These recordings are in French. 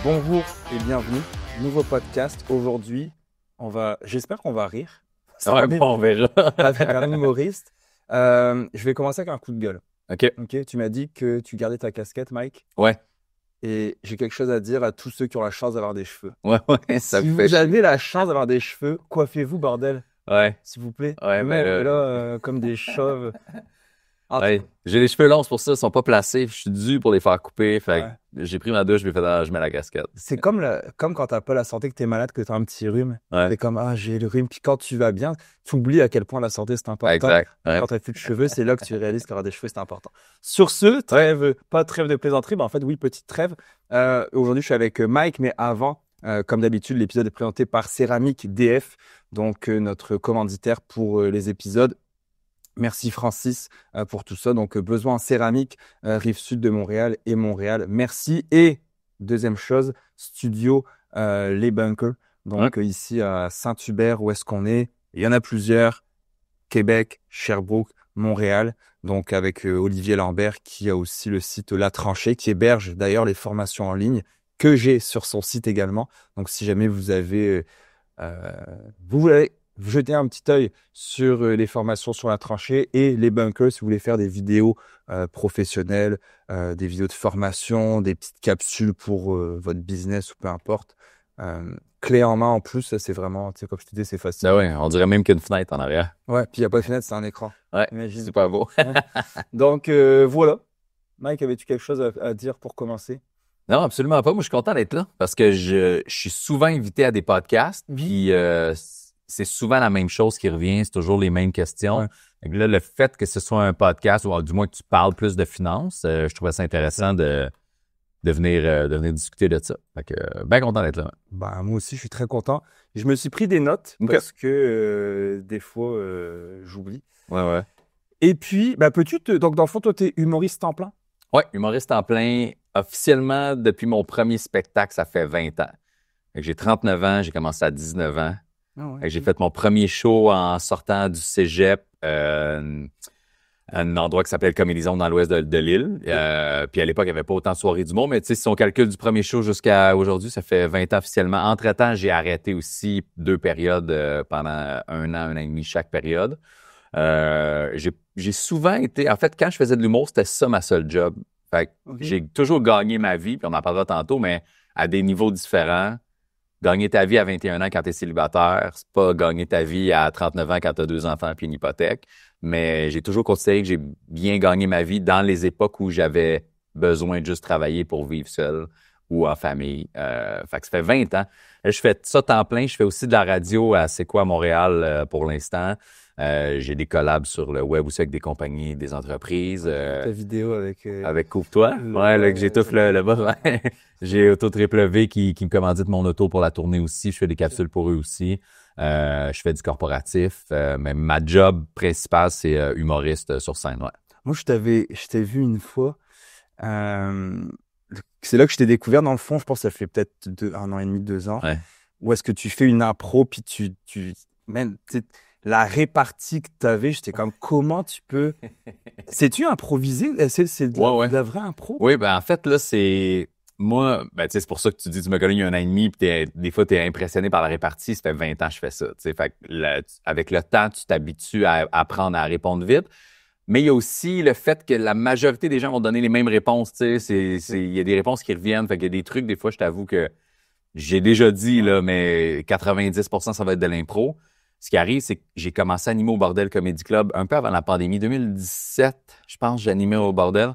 Bonjour et bienvenue, nouveau podcast. Aujourd'hui, j'espère qu'on va rire. Ouais, bon, on verra. Avec un humoriste. Je vais commencer avec un coup de gueule. OK. Ok, tu m'as dit que tu gardais ta casquette, Mike. Ouais. Et j'ai quelque chose à dire à tous ceux qui ont la chance d'avoir des cheveux. Ouais, ça Si me vous fait chier. avez la chance d'avoir des cheveux, coiffez-vous, bordel, Ouais. s'il vous plaît. Ouais, Nous, ben on est là, là comme des chauves. En tout ouais. cas, J'ai les cheveux longs, c'est pour ça, ils sont pas placés. Je suis dû pour les faire couper. Fait ouais. que j'ai pris ma douche, je mets la casquette. C'est comme quand t'as pas la santé, que t'es malade, que t'as un petit rhume. Ouais. T'es comme, j'ai le rhume. Puis quand tu vas bien, tu oublies à quel point la santé, c'est important. Exact. Ouais. Quand t'as plus de cheveux, c'est là que tu réalises qu'avoir des cheveux, c'est important. Sur ce, pas trêve de plaisanterie, mais en fait, oui, petite trêve. Aujourd'hui, je suis avec Mike, mais avant, comme d'habitude, l'épisode est présenté par Céramique DF, donc notre commanditaire pour les épisodes. Merci Francis pour tout ça. Donc, besoin en céramique, rive sud de Montréal et Montréal. Merci. Et deuxième chose, studio Les Bunkers. Donc, ici à Saint-Hubert, où est-ce qu'on est? Il y en a plusieurs. Québec, Sherbrooke, Montréal. Donc, avec Olivier Lambert, qui a aussi le site La Tranchée, qui héberge d'ailleurs les formations en ligne que j'ai sur son site également. Donc, si jamais vous avez vous voulez jeter un petit œil sur les formations sur La Tranchée et les bunkers si vous voulez faire des vidéos professionnelles, des vidéos de formation, des petites capsules pour votre business ou peu importe. Clé en main en plus, ça c'est vraiment, tu sais, comme je te dis, c'est facile. Ben ouais, on dirait même qu'une fenêtre en arrière. Ouais, puis il n'y a pas de fenêtre, c'est un écran. Ouais, Imagine. super beau. Donc voilà. Mike, avais-tu quelque chose à dire pour commencer? Non, absolument pas. Moi, je suis content d'être là parce que je suis souvent invité à des podcasts, puis c'est souvent la même chose qui revient, c'est toujours les mêmes questions. Ouais. Fait que là, le fait que ce soit un podcast, ou du moins que tu parles plus de finances, je trouvais ça intéressant de venir discuter de ça. Fait que bien content d'être là. Bah, moi aussi, je suis très content. Je me suis pris des notes Ok. parce que des fois, j'oublie. Ouais. Et puis, donc dans le fond, toi, t'es humoriste temps plein? Ouais, humoriste en plein. Officiellement, depuis mon premier spectacle, ça fait 20 ans. Fait que j'ai 39 ans, j'ai commencé à 19 ans. Ah ouais. Fait que j'ai fait mon premier show en sortant du cégep, un endroit qui s'appelait le Comedy Zone dans l'ouest de l'île. Puis à l'époque, il n'y avait pas autant de soirées d'humour, mais tu sais, si on calcule du premier show jusqu'à aujourd'hui, ça fait 20 ans officiellement. Entre-temps, j'ai arrêté aussi 2 périodes pendant un an et demi chaque période. J'ai souvent été... En fait, quand je faisais de l'humour, c'était ça ma seule job. Fait que j'ai toujours gagné ma vie, puis on en parlera tantôt, mais à des niveaux différents. Gagner ta vie à 21 ans quand tu es célibataire, c'est pas gagner ta vie à 39 ans quand tu as 2 enfants puis une hypothèque. Mais j'ai toujours considéré que j'ai bien gagné ma vie dans les époques où j'avais besoin de juste travailler pour vivre seul ou en famille. Fait que ça fait 20 ans. Là, je fais ça temps plein. Je fais aussi de la radio à C'est quoi à Montréal pour l'instant. J'ai des collabs sur le web aussi avec des compagnies, des entreprises. Ta vidéo avec... Avec Couvre-toi. Ouais, là, que j'étouffe le boss. Ouais. J'ai Auto Triple V qui me commandite mon auto pour la tournée aussi. Je fais des capsules pour eux aussi. Je fais du corporatif. Mais ma job principale, c'est humoriste sur scène. Ouais. Moi, je t'ai vu une fois. C'est là que je t'ai découvert. Dans le fond, je pense que ça fait peut-être 1 an et demi, 2 ans. Ouais. Où est-ce que tu fais une impro, puis man, la répartie que tu avais, j'étais comme, comment tu peux... Sais-tu improviser? C'est de la vraie impro? Oui, ben en fait, là, c'est... Moi, ben tu sais, c'est pour ça que tu dis, tu me connais il y a 1 an et demi, puis des fois, tu es impressionné par la répartie. Ça fait 20 ans que je fais ça. Fait que avec le temps, tu t'habitues à apprendre à répondre vite. Mais il y a aussi le fait que la majorité des gens vont donner les mêmes réponses. Il y a des réponses qui reviennent. Fait qu'il y a des trucs, des fois, je t'avoue que j'ai déjà dit, là, mais 90% ça va être de l'impro. Ce qui arrive, c'est que j'ai commencé à animer au Bordel Comedy Club un peu avant la pandémie. 2017, je pense, j'animais au Bordel.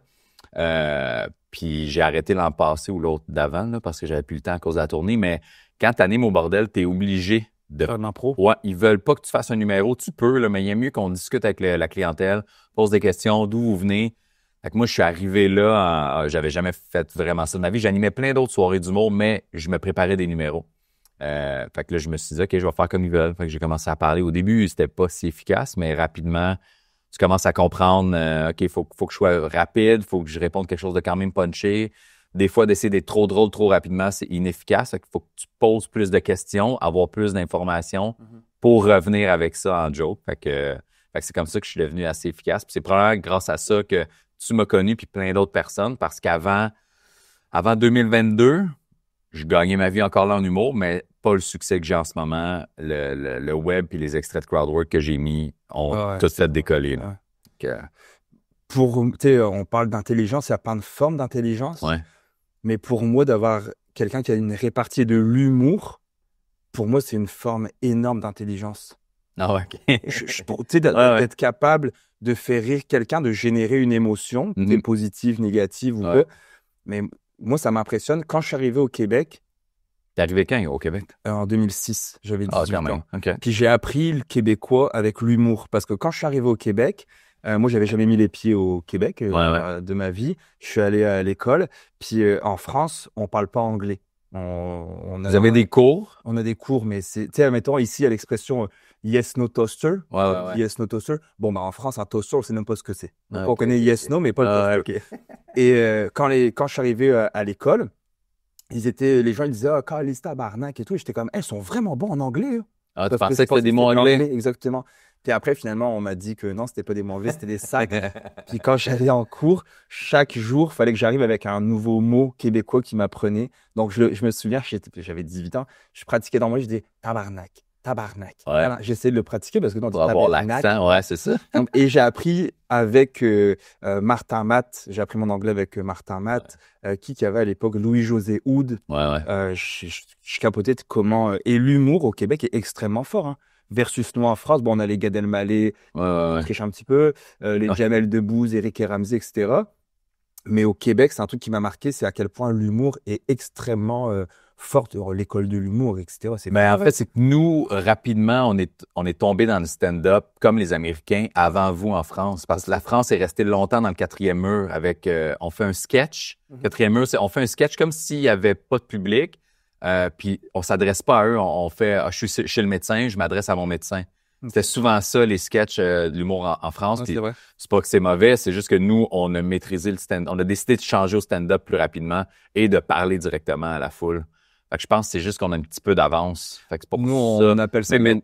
Puis j'ai arrêté l'an passé ou l'autre d'avant là, parce que j'avais plus le temps à cause de la tournée. Mais quand tu animes au Bordel, tu es obligé de... Faire une impro? Ouais, ils veulent pas que tu fasses un numéro. Tu peux, là, mais il y a mieux qu'on discute avec la clientèle, pose des questions, d'où vous venez. Fait que moi, je suis arrivé là, j'avais jamais fait vraiment ça de ma vie. J'animais plein d'autres soirées d'humour, mais je me préparais des numéros. Fait que là, je me suis dit, OK, je vais faire comme ils veulent. Fait que j'ai commencé à parler. Au début, c'était pas si efficace, mais rapidement, tu commences à comprendre, OK, faut que je sois rapide, faut que je réponde quelque chose de quand même punché. Des fois, d'essayer d'être trop drôle trop rapidement, c'est inefficace. Fait qu'il faut que tu poses plus de questions, avoir plus d'informations pour revenir avec ça en joke. Fait que c'est comme ça que je suis devenu assez efficace. Puis c'est probablement grâce à ça que tu m'as connu puis plein d'autres personnes parce qu'avant 2022, je gagnais ma vie encore là en humour, mais pas le succès que j'ai en ce moment. Le web et les extraits de crowdwork que j'ai mis ont tout fait décoller. Là. Tu sais, on parle d'intelligence, il y a plein de formes d'intelligence. Ouais. Mais pour moi, d'avoir quelqu'un qui a une répartie de l'humour, pour moi, c'est une forme énorme d'intelligence. Ah ouais, OK. Tu sais, d'être capable de faire rire quelqu'un, de générer une émotion, positive, négative ou pas. Mais moi, ça m'impressionne. Quand je suis arrivé au Québec... T'es arrivé quand au Québec? En 2006, j'avais 18 ans. Okay. Puis j'ai appris le québécois avec l'humour. Parce que quand je suis arrivé au Québec, moi, j'avais jamais mis les pieds au Québec de ma vie. Je suis allé à l'école. Puis en France, on parle pas anglais. Vous avez des cours? On a des cours, mais c'est... Tu sais, mettons, ici, il y a l'expression yes, no toaster. Yes, no toaster. Bon, en France, un toaster, on sait même pas ce que c'est. On connaît yes, no, mais pas le toaster. Et quand je suis arrivé à l'école, les gens ils disaient « Ah, Caliste, tabarnak » et tout. Et j'étais comme « Ils sont vraiment bons en anglais. » Ah, tu pensais que c'était des mots anglais? Exactement. Puis après, finalement, on m'a dit que non, c'était pas des mots anglais, c'était des sacs. Puis quand j'allais en cours, chaque jour, il fallait que j'arrive avec un nouveau mot québécois qui m'apprenait. Donc, je me souviens, j'avais 18 ans, je pratiquais dans moi, je disais tabarnak, tabarnak. Ouais. J'essayais de le pratiquer parce que dans pour avoir l'accent, ouais, c'est ça. Et j'ai appris avec Martin Matt, j'ai appris mon anglais avec Martin Matt, qui avait à l'époque Louis-José Houd. Je capotais de comment... et l'humour au Québec est extrêmement fort, hein. Versus nous en France, bon, on a les Gad Elmaleh, on triche un petit peu, les Jamel Debbouze, Eric et Ramsey, etc. Mais au Québec, c'est un truc qui m'a marqué, c'est à quel point l'humour est extrêmement fort. L'école de l'humour, etc. En fait, c'est que nous, rapidement, on est tombé dans le stand-up comme les Américains avant vous en France. Parce que la France est restée longtemps dans le quatrième mur avec... on fait un sketch. Quatrième mur, on fait un sketch comme s'il n'y avait pas de public. Puis on s'adresse pas à eux, on fait je suis chez le médecin, je m'adresse à mon médecin. C'était souvent ça les sketchs de l'humour en France. C'est pas que c'est mauvais, c'est juste que nous on a maîtrisé le stand-up, on a décidé de changer au stand-up plus rapidement et de parler directement à la foule. Fait que je pense que c'est juste qu'on a un petit peu d'avance. Fait que c'est pour nous ça. On appelle ça. Mais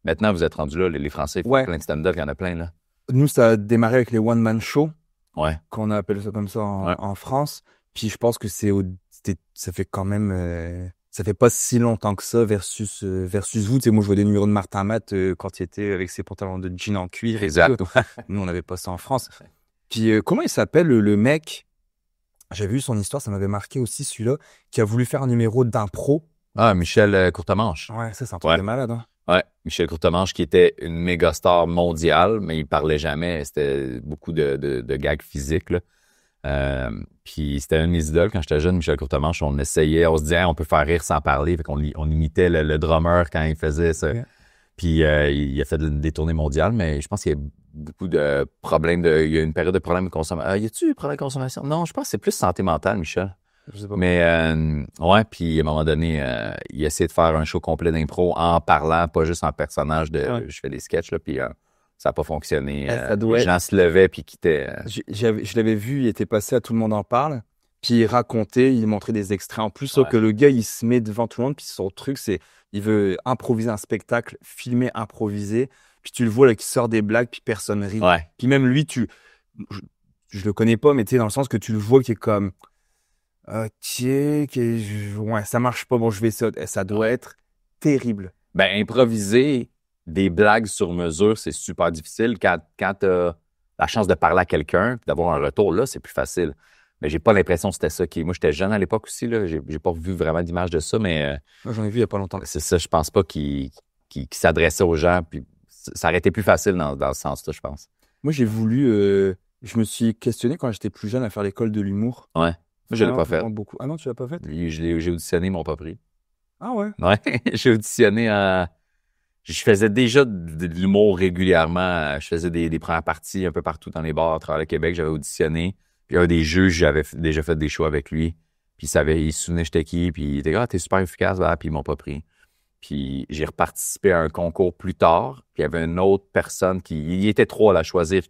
maintenant vous êtes rendus là, les Français font plein de stand-up, il y en a plein là. Nous ça a démarré avec les one man show. Ouais. Qu'on appelle ça comme ça en France. Puis je pense que ça fait quand même ça fait pas si longtemps que ça versus vous. Tu sais, moi, je vois des numéros de Martin Matt quand il était avec ses pantalons de jean en cuir. Exact. Nous, on n'avait pas ça en France. Puis, comment il s'appelle le mec? J'avais vu son histoire, ça m'avait marqué aussi, celui-là, qui a voulu faire un numéro d'impro. Ah, Michel Courtemanche. Ouais, ça, c'est un truc de malade, hein. Ouais, Michel Courtemanche qui était une méga star mondiale, mais il parlait jamais. C'était beaucoup de gags physiques, là. Puis c'était un de mes idoles quand j'étais jeune, Michel Courtemanche. On essayait, on se disait, on peut faire rire sans parler. Fait qu'on on imitait le drummer quand il faisait ça. Yeah. Puis il a fait des tournées mondiales, mais je pense qu'il y a beaucoup de problèmes. Il y a une période de problèmes de consommation. Y a-tu problème de consommation? Non, je pense que c'est plus santé mentale, Michel. Je sais pas. Mais ouais, puis à un moment donné, il a essayé de faire un show complet d'impro en parlant, pas juste en personnage de je fais des sketchs, là, puis ça n'a pas fonctionné. Les gens se levaient puis quittaient. Je l'avais vu, il était passé à Tout le monde en parle. Puis il racontait, il montrait des extraits en plus. Sauf que le gars, il se met devant tout le monde. Puis son truc, c'est il veut improviser un spectacle, filmer, improviser. Puis tu le vois là, qui sort des blagues, puis personne rit. Ouais. Puis même lui, je le connais pas, mais tu sais, dans le sens que tu le vois qui est comme OK, ouais, ça marche pas. Bon, je vais ça doit être terrible. Ben, improviser des blagues sur mesure, c'est super difficile. Quand tu as la chance de parler à quelqu'un, d'avoir un retour, là, c'est plus facile. Mais j'ai pas l'impression que c'était ça qui... Moi, j'étais jeune à l'époque aussi, là. J'ai pas vu vraiment d'image de ça, mais... Moi, j'en ai vu il y a pas longtemps. C'est ça, je pense pas qu'il s'adressait aux gens, puis ça aurait été plus facile dans ce sens-là, je pense. Moi, j'ai voulu... je me suis questionné quand j'étais plus jeune à faire l'école de l'humour. Ouais. Moi, je l'ai pas fait. Beaucoup. Ah non, tu l'as pas fait? J'ai auditionné, ils m'ont pas pris. Ah ouais? Ouais, j'ai auditionné à... Je faisais déjà de l'humour régulièrement. Je faisais des premières parties un peu partout dans les bars à travers le Québec. J'avais auditionné. Puis un des juges, j'avais déjà fait des shows avec lui. Puis il se souvenait j'étais qui. Puis il était « Ah, t'es super efficace. » Puis ils m'ont pas pris. Puis j'ai reparticipé à un concours plus tard. Puis il y avait une autre personne il y était trois là, à choisir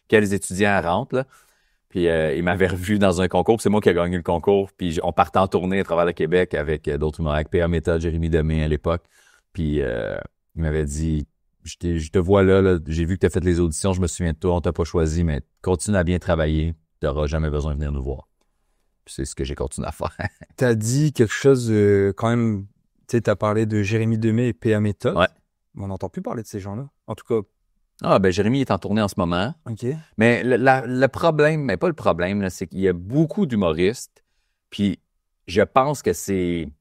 quels étudiants rentrent, là. Puis il m'avait revu dans un concours. Puis c'est moi qui ai gagné le concours. Puis on partait en tournée à travers le Québec avec d'autres humoristes, avec P.A. Méthode, Jérémy Demé à l'époque. Puis... il m'avait dit, je te vois là, j'ai vu que tu as fait les auditions, je me souviens de toi, on t'a pas choisi, mais continue à bien travailler, tu n'auras jamais besoin de venir nous voir. c'est ce que j'ai continué à faire. Tu as dit quelque chose quand même, tu sais, tu as parlé de Jérémy Demé et PA Méthode. Ouais. On n'entend plus parler de ces gens-là. En tout cas, Ah, ben Jérémy est en tournée en ce moment. OK. Mais le problème, mais pas le problème, là, c'est qu'il y a beaucoup d'humoristes. Puis je pense que c'est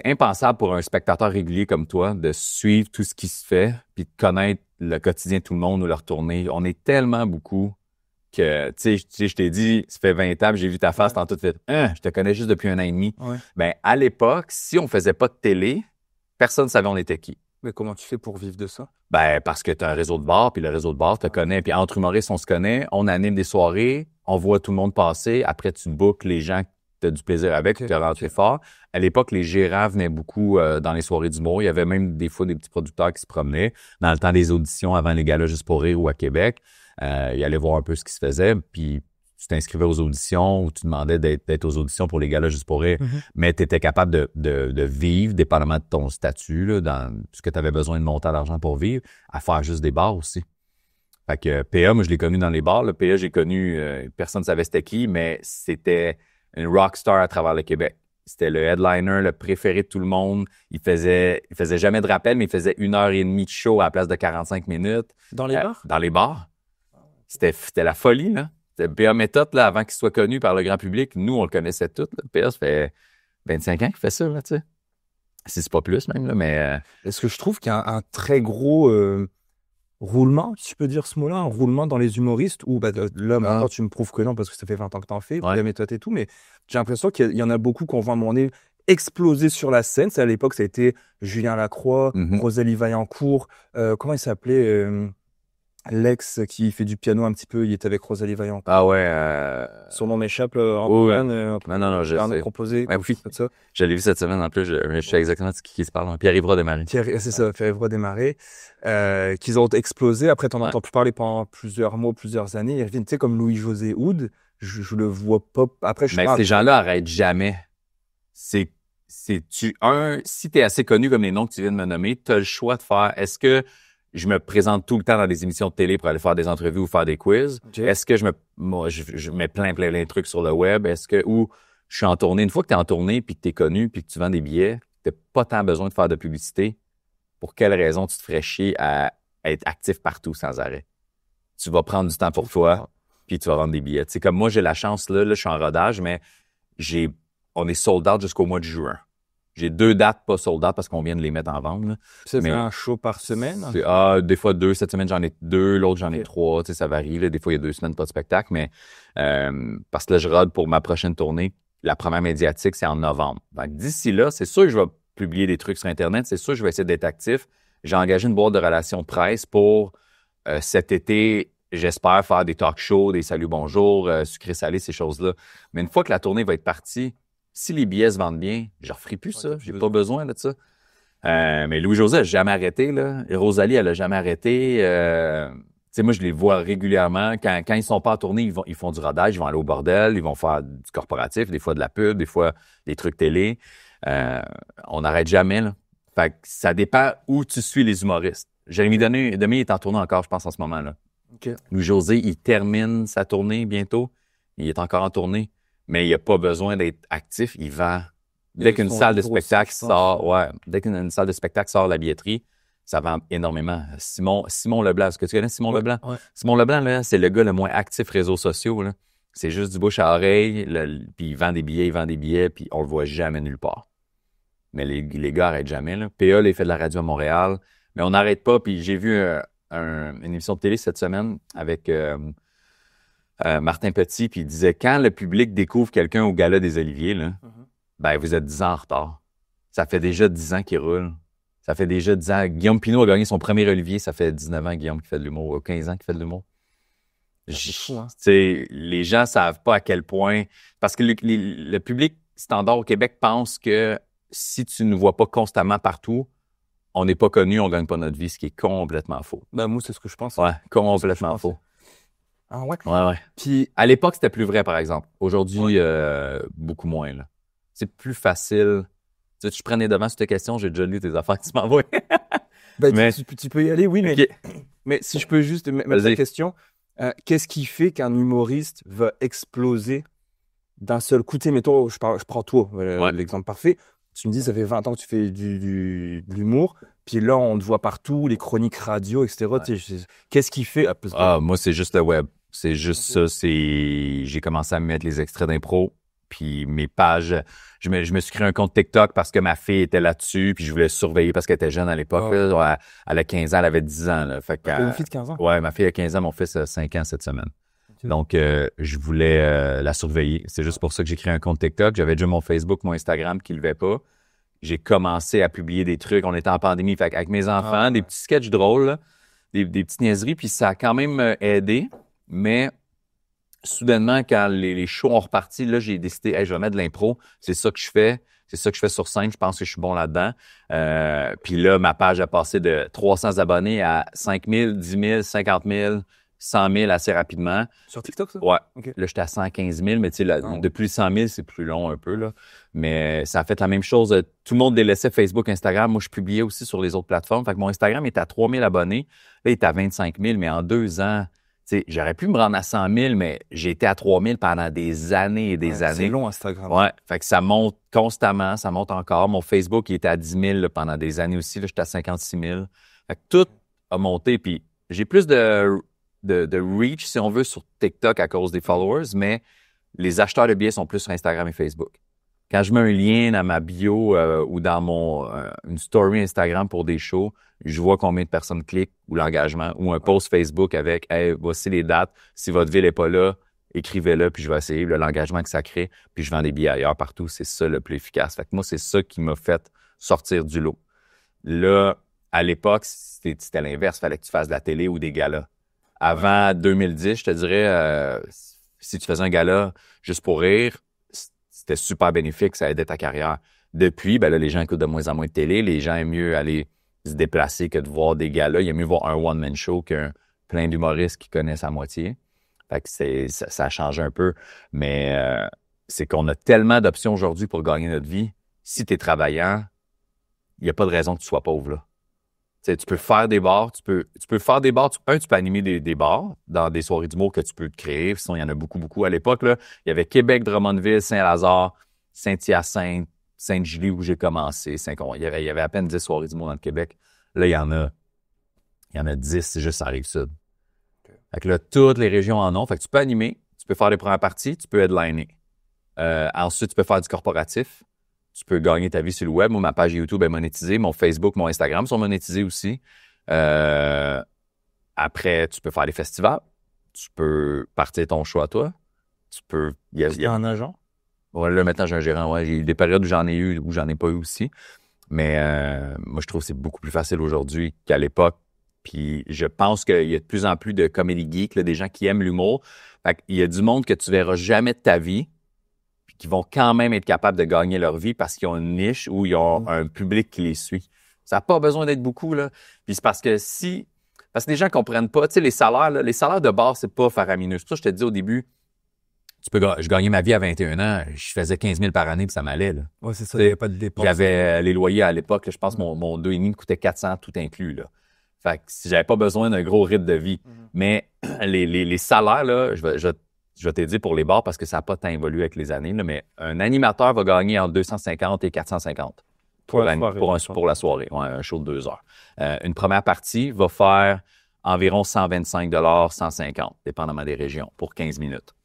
impensable pour un spectateur régulier comme toi de suivre tout ce qui se fait puis de connaître le quotidien de tout le monde ou leur tournée. On est tellement beaucoup que, tu sais, je t'ai dit, ça fait 20 ans, puis j'ai vu ta face, tantôt, tu fais, je te connais juste depuis 1 an et demi. Ouais. Ben, à l'époque, si on faisait pas de télé, personne ne savait on était qui. Mais comment tu fais pour vivre de ça? Ben, parce que tu as un réseau de bars, puis le réseau de bars te connaît. Puis entre humoristes, on se connaît, on anime des soirées, on voit tout le monde passer. Après, tu bookes les gens que tu as du plaisir avec, tu es rentré fort. À l'époque, les gérants venaient beaucoup dans les soirées d'humour. Il y avait même des fois des petits producteurs qui se promenaient dans le temps des auditions avant les galas Juste pour rire ou à Québec. Ils allaient voir un peu ce qui se faisait, puis tu t'inscrivais aux auditions ou tu demandais d'être aux auditions pour les galas Juste pour rire, mais tu étais capable de vivre, dépendamment de ton statut, là, dans ce que tu avais besoin de monter à l'argent pour vivre, à faire juste des bars aussi. Fait que PA, moi, je l'ai connu dans les bars. Le PA, j'ai connu, personne ne savait c'était qui, mais c'était une rockstar à travers le Québec. C'était le headliner, le préféré de tout le monde. Il faisait jamais de rappel, mais il faisait 1h30 de show à la place de 45 minutes. Dans les bars? Dans les bars. C'était la folie, là. PA Méthode, là, avant qu'il soit connu par le grand public, nous, on le connaissait tous. PA, ça fait 25 ans qu'il fait ça, là, tu sais. Si c'est pas plus, même, là, mais... Est-ce que je trouve qu'il y a un très gros roulement, si je peux dire ce mot-là, un roulement dans les humoristes, où bah, là, maintenant, tu me prouves que non, parce que ça fait 20 ans que t'en fais, la méthode et tout, mais j'ai l'impression qu'il y en a beaucoup qu'on voit à un moment donné exploser sur la scène. À l'époque, ça a été Julien Lacroix, Rosalie Vaillancourt, comment il s'appelait l'ex qui fait du piano un petit peu, il était avec Rosalie Vaillancourt. Ah ouais. Son nom m'échappe. Antoine, non, je sais. composé. Ouais, oui. Ça. Je l'ai vu cette semaine en plus. Je sais exactement de qui se parle. Pierre-Yves Desmarais. C'est ça, Pierre-Yves Desmarais. Qu'ils ont explosé. Après, t'en entends plus parler pendant plusieurs mois, plusieurs années. Ils reviennent, tu sais, comme Louis-José Houd. Je le vois pas. Après, mais ces gens-là arrêtent jamais. Si t'es assez connu comme les noms que tu viens de me nommer, t'as le choix de faire. Est-ce que je me présente tout le temps dans des émissions de télé pour aller faire des entrevues ou faire des quiz? Okay. Est-ce que je mets plein de trucs sur le web? Ou je suis en tournée? Une fois que tu es en tournée puis que tu es connu puis que tu vends des billets, tu n'as pas tant besoin de faire de publicité. Pour quelle raison tu te ferais chier à être actif partout sans arrêt? Tu vas prendre du temps pour toi puis tu vas vendre des billets. C'est comme moi, j'ai la chance, là, je suis en rodage, mais on est sold out jusqu'au mois de juin. J'ai 2 dates pas sold out parce qu'on vient de les mettre en vente. Là. C'est un show par semaine? Des fois 2. Cette semaine, j'en ai 2. L'autre, j'en ai 3. Tu sais, ça varie. Là. Des fois, il y a 2 semaines pas de spectacle. Mais parce que là, je rode pour ma prochaine tournée. La première médiatique, c'est en novembre. Donc, d'ici là, c'est sûr que je vais publier des trucs sur Internet. C'est sûr que je vais essayer d'être actif. J'ai engagé une boîte de relations presse pour cet été, j'espère faire des talk shows, des salut bonjour, sucré-salé, ces choses-là. Mais une fois que la tournée va être partie, si les billets se vendent bien, je ne referai plus ça. J'ai pas besoin de ça. Mais Louis-José n'a jamais arrêté. Là. Et Rosalie, elle n'a jamais arrêté. Moi, je les vois régulièrement. Quand ils ne sont pas en tournée, ils font du rodage, ils vont aller au bordel, ils vont faire du corporatif, des fois de la pub, des fois des trucs télé. On n'arrête jamais. Là. Fait que ça dépend où tu suis les humoristes. Jérémy Demé est en tournée encore, je pense, en ce moment. Là. Okay. Louis-José, il termine sa tournée bientôt. Il est encore en tournée. Mais il n'a pas besoin d'être actif, il vend. Dès qu'une salle de spectacle sort, dès qu'une salle de spectacle sort la billetterie, ça vend énormément. Simon Leblanc, est-ce que tu connais Simon Leblanc? Ouais. Simon Leblanc, là, c'est le gars le moins actif réseaux sociaux. Là. C'est juste du bouche à oreille, puis il vend des billets, puis on le voit jamais nulle part. Mais les gars n'arrêtent jamais. Là. PA, il fait de la radio à Montréal, mais on n'arrête pas. Puis j'ai vu une émission de télé cette semaine avec Martin Petit, puis il disait, quand le public découvre quelqu'un au Gala des Oliviers, là, ben vous êtes 10 ans en retard. Ça fait déjà 10 ans qu'il roule. Ça fait déjà 10 ans. Guillaume Pinault a gagné son premier Olivier. Ça fait 19 ans, Guillaume, qui fait de l'humour. 15 ans qu'il fait de l'humour. Les gens ne savent pas à quel point... Parce que le public standard au Québec pense que si tu ne vois pas constamment partout, on n'est pas connu, on ne gagne pas notre vie, ce qui est complètement faux. Ben, moi, c'est ce que je pense. Ouais, complètement faux. Ah ouais? Ouais. Puis à l'époque, c'était plus vrai, par exemple. Aujourd'hui, beaucoup moins. Là. C'est plus facile. Tu sais, je prenais devant sur tes questions, j'ai déjà lu tes affaires que tu m'envoies. Ben, tu peux y aller, oui, mais, mais si je peux juste mettre la question, qu'est-ce qui fait qu'un humoriste va exploser d'un seul coup, tu sais, mettons, je prends toi, Ouais. l'exemple parfait. Tu me dis, ça fait 20 ans que tu fais de l'humour. Puis là, on te voit partout, les chroniques radio, etc. Ouais. Tu sais, qu'est-ce qui fait? Moi, c'est juste le web. C'est juste ça. J'ai commencé à mettre les extraits d'impro. Puis mes pages, je me suis créé un compte TikTok parce que ma fille était là-dessus. Puis je voulais surveiller parce qu'elle était jeune à l'époque. Ouais. Là. Elle a 15 ans, elle avait 10 ans. Là. Fait que, T'as une fille de 15 ans? ouais, ma fille a 15 ans, mon fils a 5 ans cette semaine. Donc, je voulais la surveiller. C'est juste pour ça que j'ai créé un compte TikTok. J'avais déjà mon Facebook, mon Instagram qui ne levait pas. J'ai commencé à publier des trucs. On était en pandémie. Fait avec mes enfants, des petits sketchs drôles, là, des petites niaiseries. Puis ça a quand même aidé. Mais soudainement, quand les shows ont reparti, là, j'ai décidé, hey, je vais mettre de l'impro. C'est ça que je fais. C'est ça que je fais sur scène. Je pense que je suis bon là-dedans. Puis là, ma page a passé de 300 abonnés à 5 000, 10 000, 50 000, 100 000 assez rapidement. Sur TikTok, ça? Ouais. OK. Là, j'étais à 115 000, mais tu sais, depuis 100 000, c'est plus long un peu, là. Mais ça a fait la même chose. Tout le monde délaissait Facebook, Instagram. Moi, je publiais aussi sur les autres plateformes. Fait que mon Instagram était à 3 000 abonnés. Là, il est à 25 000, mais en 2 ans, tu sais, j'aurais pu me rendre à 100 000, mais j'ai été à 3 000 pendant des années et des années. C'est long, Instagram. Ouais. Fait que ça monte constamment, ça monte encore. Mon Facebook, il était à 10 000 là, pendant des années aussi. Là, j'étais à 56 000. Fait que tout a monté. Puis j'ai plus de reach, si on veut, sur TikTok à cause des followers, mais les acheteurs de billets sont plus sur Instagram et Facebook. Quand je mets un lien dans ma bio ou dans une story Instagram pour des shows, je vois combien de personnes cliquent ou l'engagement ou un post Facebook avec « Hey, voici les dates. Si votre ville n'est pas là, écrivez-le, puis je vais essayer l'engagement que ça crée, puis je vends des billets ailleurs partout. » C'est ça le plus efficace. Fait que moi, c'est ça qui m'a fait sortir du lot. Là, à l'époque, c'était l'inverse. Il fallait que tu fasses de la télé ou des galas. Avant 2010, je te dirais, si tu faisais un gala juste pour rire, c'était super bénéfique, ça aidait ta carrière. Depuis, ben là, les gens écoutent de moins en moins de télé. Les gens aiment mieux aller se déplacer que de voir des galas. Il aime mieux voir un one-man show qu'un plein d'humoristes qui connaissent à moitié. Fait que ça a changé un peu. Mais c'est qu'on a tellement d'options aujourd'hui pour gagner notre vie. Si tu es travaillant, il n'y a pas de raison que tu sois pauvre, là. Tu sais, tu peux faire des bars, tu peux faire des bars. Tu peux animer des bars dans des soirées d'humour que tu peux te créer. Sinon, il y en a beaucoup, beaucoup. À l'époque, là, il y avait Québec, Drummondville, Saint-Lazare, Saint-Hyacinthe, Sainte-Julie où j'ai commencé. Il y avait à peine 10 soirées d'humour dans le Québec. Là, il y en a 10, c'est juste ça Rive-Sud. Okay. Fait que là, toutes les régions en ont. Fait que tu peux animer, tu peux faire des premières parties, tu peux headliner. Ensuite, tu peux faire du corporatif. Tu peux gagner ta vie sur le web. Moi, ma page YouTube est monétisée. Mon Facebook, mon Instagram sont monétisés aussi. Après, tu peux faire des festivals. Tu peux partir ton choix à toi. Tu peux... Il y a un agent? Ouais, là, maintenant, j'ai un gérant. Ouais. J'ai eu des périodes où j'en ai eu, où j'en ai pas eu aussi. Mais moi, je trouve que c'est beaucoup plus facile aujourd'hui qu'à l'époque. Puis je pense qu'il y a de plus en plus de comédie geeks, là, des gens qui aiment l'humour. Fait qu'il y a du monde que tu verras jamais de ta vie, puis qui vont quand même être capables de gagner leur vie parce qu'ils ont une niche ou ils ont un public qui les suit. Ça n'a pas besoin d'être beaucoup, là. Puis c'est parce que les gens ne comprennent pas, tu sais, les salaires de base, c'est pas faramineux. C'est pour ça que je te dis au début, je gagnais ma vie à 21 ans, je faisais 15 000 par année, puis ça m'allait, là. Ouais, c'est ça, il n'y avait pas de dépenses. J'avais les loyers à l'époque, là, je pense que mon 2,5 me coûtait 400, tout inclus, là. Fait que j'avais pas besoin d'un gros rythme de vie. Mais les salaires, là, je vais te dire pour les bars parce que ça n'a pas tant évolué avec les années, là, mais un animateur va gagner entre 250 et 450 pour la soirée. Ouais, un show de 2 heures. Une première partie va faire environ 125 150 dépendamment des régions, pour 15 minutes.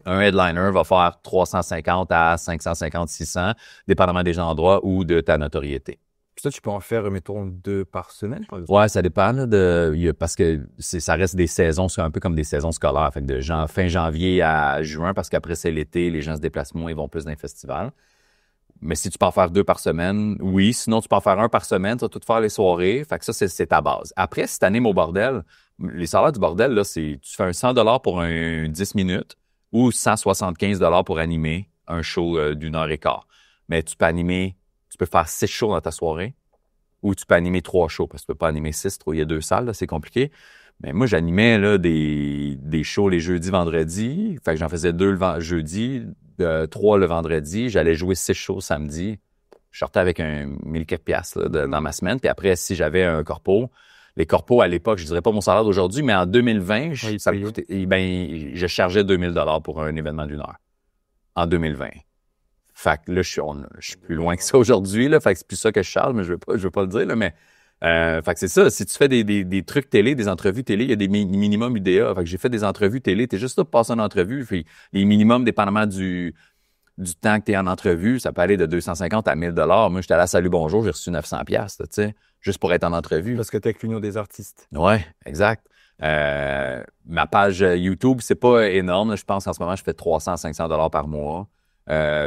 Un headliner va faire 350 à 550, 600, dépendamment des endroits ou de ta notoriété. Puis ça, tu peux en faire, mettons, 2 par semaine, par exemple? Ouais, ça dépend là, parce que ça reste des saisons, c'est un peu comme des saisons scolaires. Fait que de fin janvier à juin, parce qu'après c'est l'été, les gens se déplacent moins, ils vont plus dans les festivals. Mais si tu peux en faire 2 par semaine, oui. Sinon, tu peux en faire 1 par semaine, tu vas tout faire les soirées. Fait que ça, c'est ta base. Après, si tu animes au bordel, les salaires du bordel, là, tu fais un 100 pour un 10 minutes ou 175 pour animer un show d'1h15. Mais tu peux faire 6 shows dans ta soirée ou tu peux animer 3 shows parce que tu peux pas animer 6, il y a 2 salles, là, c'est compliqué. Mais moi, j'animais là, des shows les jeudis, vendredis. Fait que j'en faisais 2 le jeudi, 3 le vendredi. J'allais jouer 6 shows samedi. Je sortais avec un 1000 quelques piastres là, dans ma semaine. Puis après, si j'avais un corpo, les corpos à l'époque, je dirais pas mon salaire d'aujourd'hui, mais en 2020, ça me coûtait, je chargeais 2000 $ pour un événement d'1 heure. en 2020. Fait que là, je suis plus loin que ça aujourd'hui, là. Fait que c'est plus ça que je charge, mais je veux pas le dire, là. Mais, fait que c'est ça. Si tu fais des trucs télé, des entrevues télé, il y a des minimums UDA. Fait que j'ai fait des entrevues télé. T'es juste là pour passer une entrevue. Puis les minimums, dépendamment du temps que t'es en entrevue, ça peut aller de 250 à 1000 $. Moi, j'étais allé à Salut Bonjour, j'ai reçu 900 $, tu sais, juste pour être en entrevue. Parce que t'es avec l'Union des artistes. Ouais, exact. Ma page YouTube, c'est pas énorme. Là. Je pense qu'en ce moment, je fais 300 à 500 $ par mois.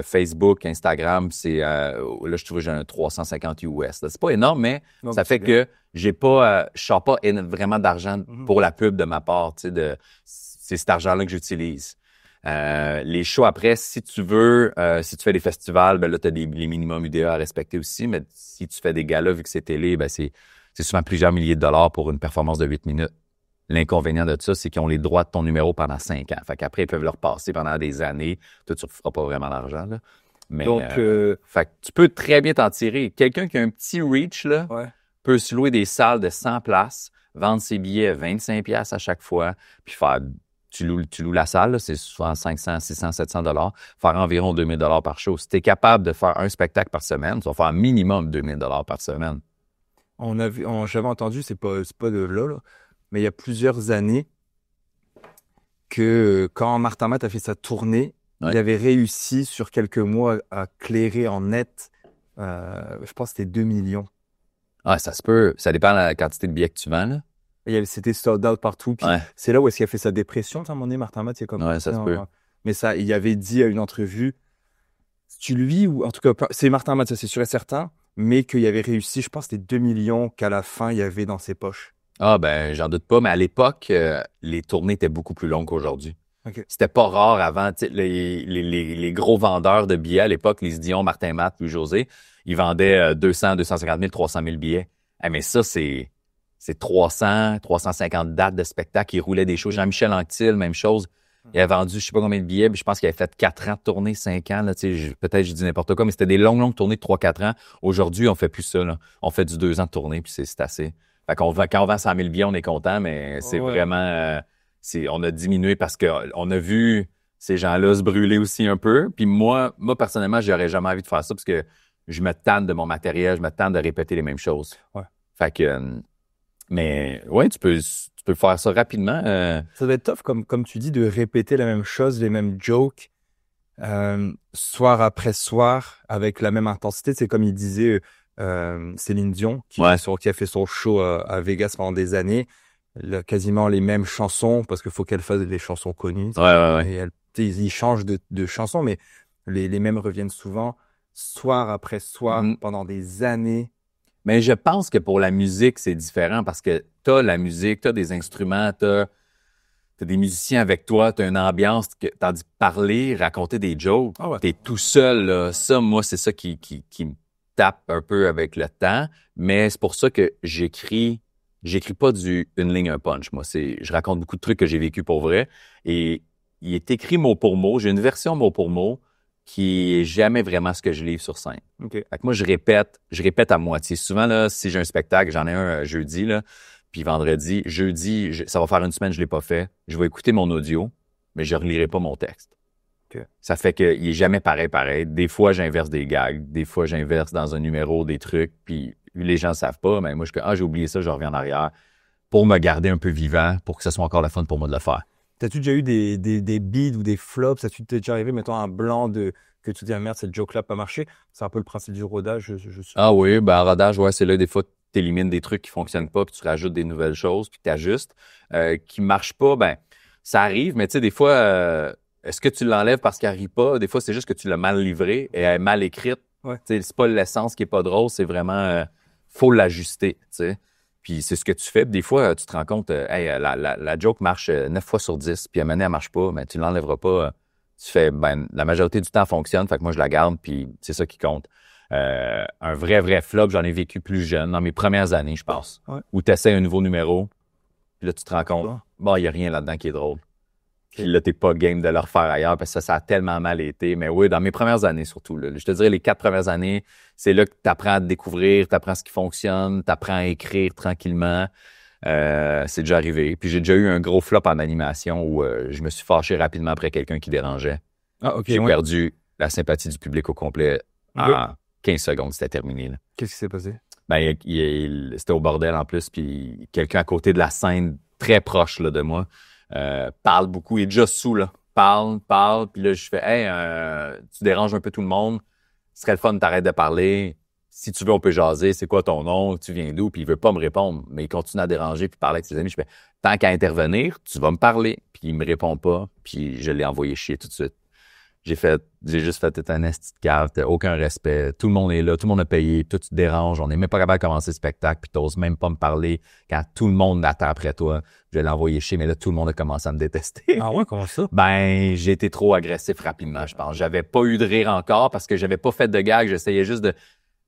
Facebook, Instagram, c'est là, je trouve que j'ai un 350 US. Là. C'est pas énorme, mais Donc, ça fait que j'ai pas, je sors pas vraiment d'argent pour la pub de ma part. Tu sais, c'est cet argent-là que j'utilise. Les shows après, si tu veux, si tu fais des festivals, ben là, tu as les minimums UDA à respecter aussi. Mais si tu fais des galas, vu que c'est télé, ben c'est souvent plusieurs milliers de dollars pour une performance de 8 minutes. L'inconvénient de ça, c'est qu'ils ont les droits de ton numéro pendant 5 ans. Fait qu'après, ils peuvent le repasser pendant des années. Toi, tu ne feras pas vraiment d'argent, là. Mais, donc, fait que tu peux très bien t'en tirer. Quelqu'un qui a un petit reach, là, peut se louer des salles de 100 places, vendre ses billets à 25 $ à chaque fois, puis faire, tu loues la salle, là, c'est souvent 500, 600, 700 $, faire environ 2000 $ par show. Si tu es capable de faire un spectacle par semaine, tu vas faire un minimum 2000 $ par semaine. J'avais entendu, c'est pas de là, mais il y a plusieurs années que quand Martin Matt a fait sa tournée, il avait réussi sur quelques mois à clairer en net, je pense que c'était 2 millions. Ah, ça se peut. Ça dépend de la quantité de billets que tu vends, là. C'était sold out partout. Puis c'est là où est-ce qu'il a fait sa dépression, à un moment donné, Martin Matt, comme ça se peut. Mais ça, il avait dit à une entrevue, tu lui, ou en tout cas, c'est Martin Matt, ça c'est sûr et certain, mais qu'il avait réussi, je pense que c'était 2 millions qu'à la fin, il y avait dans ses poches. Ah, ben, j'en doute pas, mais à l'époque, les tournées étaient beaucoup plus longues qu'aujourd'hui. Okay. C'était pas rare avant, les gros vendeurs de billets à l'époque, les Dion, Martin Matt, Louis-José, ils vendaient 200, 250 000, 300 000 billets. Mais ça, c'est 300, 350 dates de spectacle. Ils roulaient des shows. Jean-Michel Anctil, même chose. Il a vendu je sais pas combien de billets, puis je pense qu'il avait fait 4 ans de tournée, 5 ans. Là, peut-être je dis n'importe quoi, mais c'était des longues tournées de 3-4 ans. Aujourd'hui, on fait plus ça. Là. On fait du 2 ans de tournée, puis c'est assez. Fait quand on vend 100 000 billets, on est content, mais c'est vraiment... on a diminué parce qu'on a vu ces gens-là se brûler aussi un peu. Puis moi personnellement, j'aurais jamais envie de faire ça parce que je me tanne de mon matériel, je me tanne de répéter les mêmes choses. Ouais. Fait que... mais ouais, tu peux faire ça rapidement. Ça doit être tough, comme tu dis, de répéter la même chose, les mêmes jokes, soir après soir, avec la même intensité. C'est comme il disait... Céline Dion qui a fait son show à Vegas pendant des années, quasiment les mêmes chansons parce qu'il faut qu'elle fasse des chansons connues. Et ils changent de chansons, mais les mêmes reviennent souvent, soir après soir, pendant des années. Mais je pense que pour la musique, c'est différent parce que t'as la musique, t'as des instruments, t'as des musiciens avec toi, t'as une ambiance, tandis que parler, raconter des jokes, t'es tout seul, là. Ça, moi, c'est ça qui me tape un peu avec le temps, mais c'est pour ça que j'écris pas une ligne, un punch. Moi, je raconte beaucoup de trucs que j'ai vécu pour vrai et il est écrit mot pour mot. J'ai une version mot pour mot qui est jamais vraiment ce que je livre sur scène. Okay. Fait que moi, je répète à moitié. Souvent, là, si j'ai un spectacle, j'en ai un jeudi, là, puis vendredi, jeudi, ça va faire une semaine, je l'ai pas fait. Je vais écouter mon audio, mais je relirai pas mon texte. Okay. Ça fait qu'il est jamais pareil. Des fois, j'inverse des gags. Des fois, j'inverse dans un numéro des trucs. Puis les gens ne savent pas, mais moi, j'ai oublié ça, je reviens en arrière pour me garder un peu vivant, pour que ce soit encore la fun pour moi de le faire. T'as-tu déjà eu des bides ou des flops? Ça t'est déjà arrivé, mettons, un blanc que tu dis, ah merde, cette joke-là n'a pas marché? C'est un peu le principe du rodage. Ah oui, ben, rodage, ouais, c'est là, des fois, tu élimines des trucs qui ne fonctionnent pas, puis tu rajoutes des nouvelles choses, puis tu ajustes. Qui ne marchent pas, ben, ça arrive, mais tu sais, des fois... est-ce que tu l'enlèves parce qu'elle rit pas? Des fois, c'est juste que tu l'as mal livré et elle est mal écrite. C'est pas l'essence qui est pas drôle, c'est vraiment... faut l'ajuster, t'sais. Puis c'est ce que tu fais. Puis des fois, tu te rends compte, la joke marche 9 fois sur 10, puis à un moment donné, elle marche pas, mais tu l'enlèveras pas. Tu fais, la majorité du temps, elle fonctionne, fait que moi, je la garde, puis c'est ça qui compte. Un vrai flop, j'en ai vécu plus jeune, dans mes premières années, je pense, où tu essaies un nouveau numéro, puis là, tu te rends compte, il n'y a rien là-dedans qui est drôle. Puis là, t'es pas game de le refaire ailleurs parce que ça a tellement mal été. Mais oui, dans mes premières années surtout, là, je te dirais les 4 premières années, c'est là que tu apprends à te découvrir, tu apprends ce qui fonctionne, tu apprends à écrire tranquillement. C'est déjà arrivé. Puis j'ai déjà eu un gros flop en animation où je me suis fâché rapidement après quelqu'un qui dérangeait. Ah, OK. J'ai Ouais. perdu la sympathie du public au complet en 15 secondes, c'était terminé. Là. Qu'est-ce qui s'est passé? Ben, c'était au bordel en plus, puis quelqu'un à côté de la scène, très proche là, de moi, parle beaucoup, il est déjà sous, là. Parle, puis là, je fais « Hey, tu déranges un peu tout le monde, ce serait le fun, t'arrêtes de parler. Si tu veux, on peut jaser. C'est quoi ton nom? Tu viens d'où? » Puis il veut pas me répondre, mais il continue à déranger puis parler avec ses amis. Je fais « Tant qu'à intervenir, tu vas me parler. » Puis il me répond pas, puis je l'ai envoyé chier tout de suite. J'ai juste fait un esti de cave, t'as aucun respect. Tout le monde est là, tout le monde a payé, toi tu te déranges, on n'est même pas capable de commencer le spectacle, puis t'oses même pas me parler quand tout le monde attend après toi. Je l'ai envoyé chier, mais là, tout le monde a commencé à me détester. Ah ouais, comment ça? Ben, j'ai été trop agressif rapidement, je pense. J'avais pas eu de rire encore parce que j'avais pas fait de gag. J'essayais juste de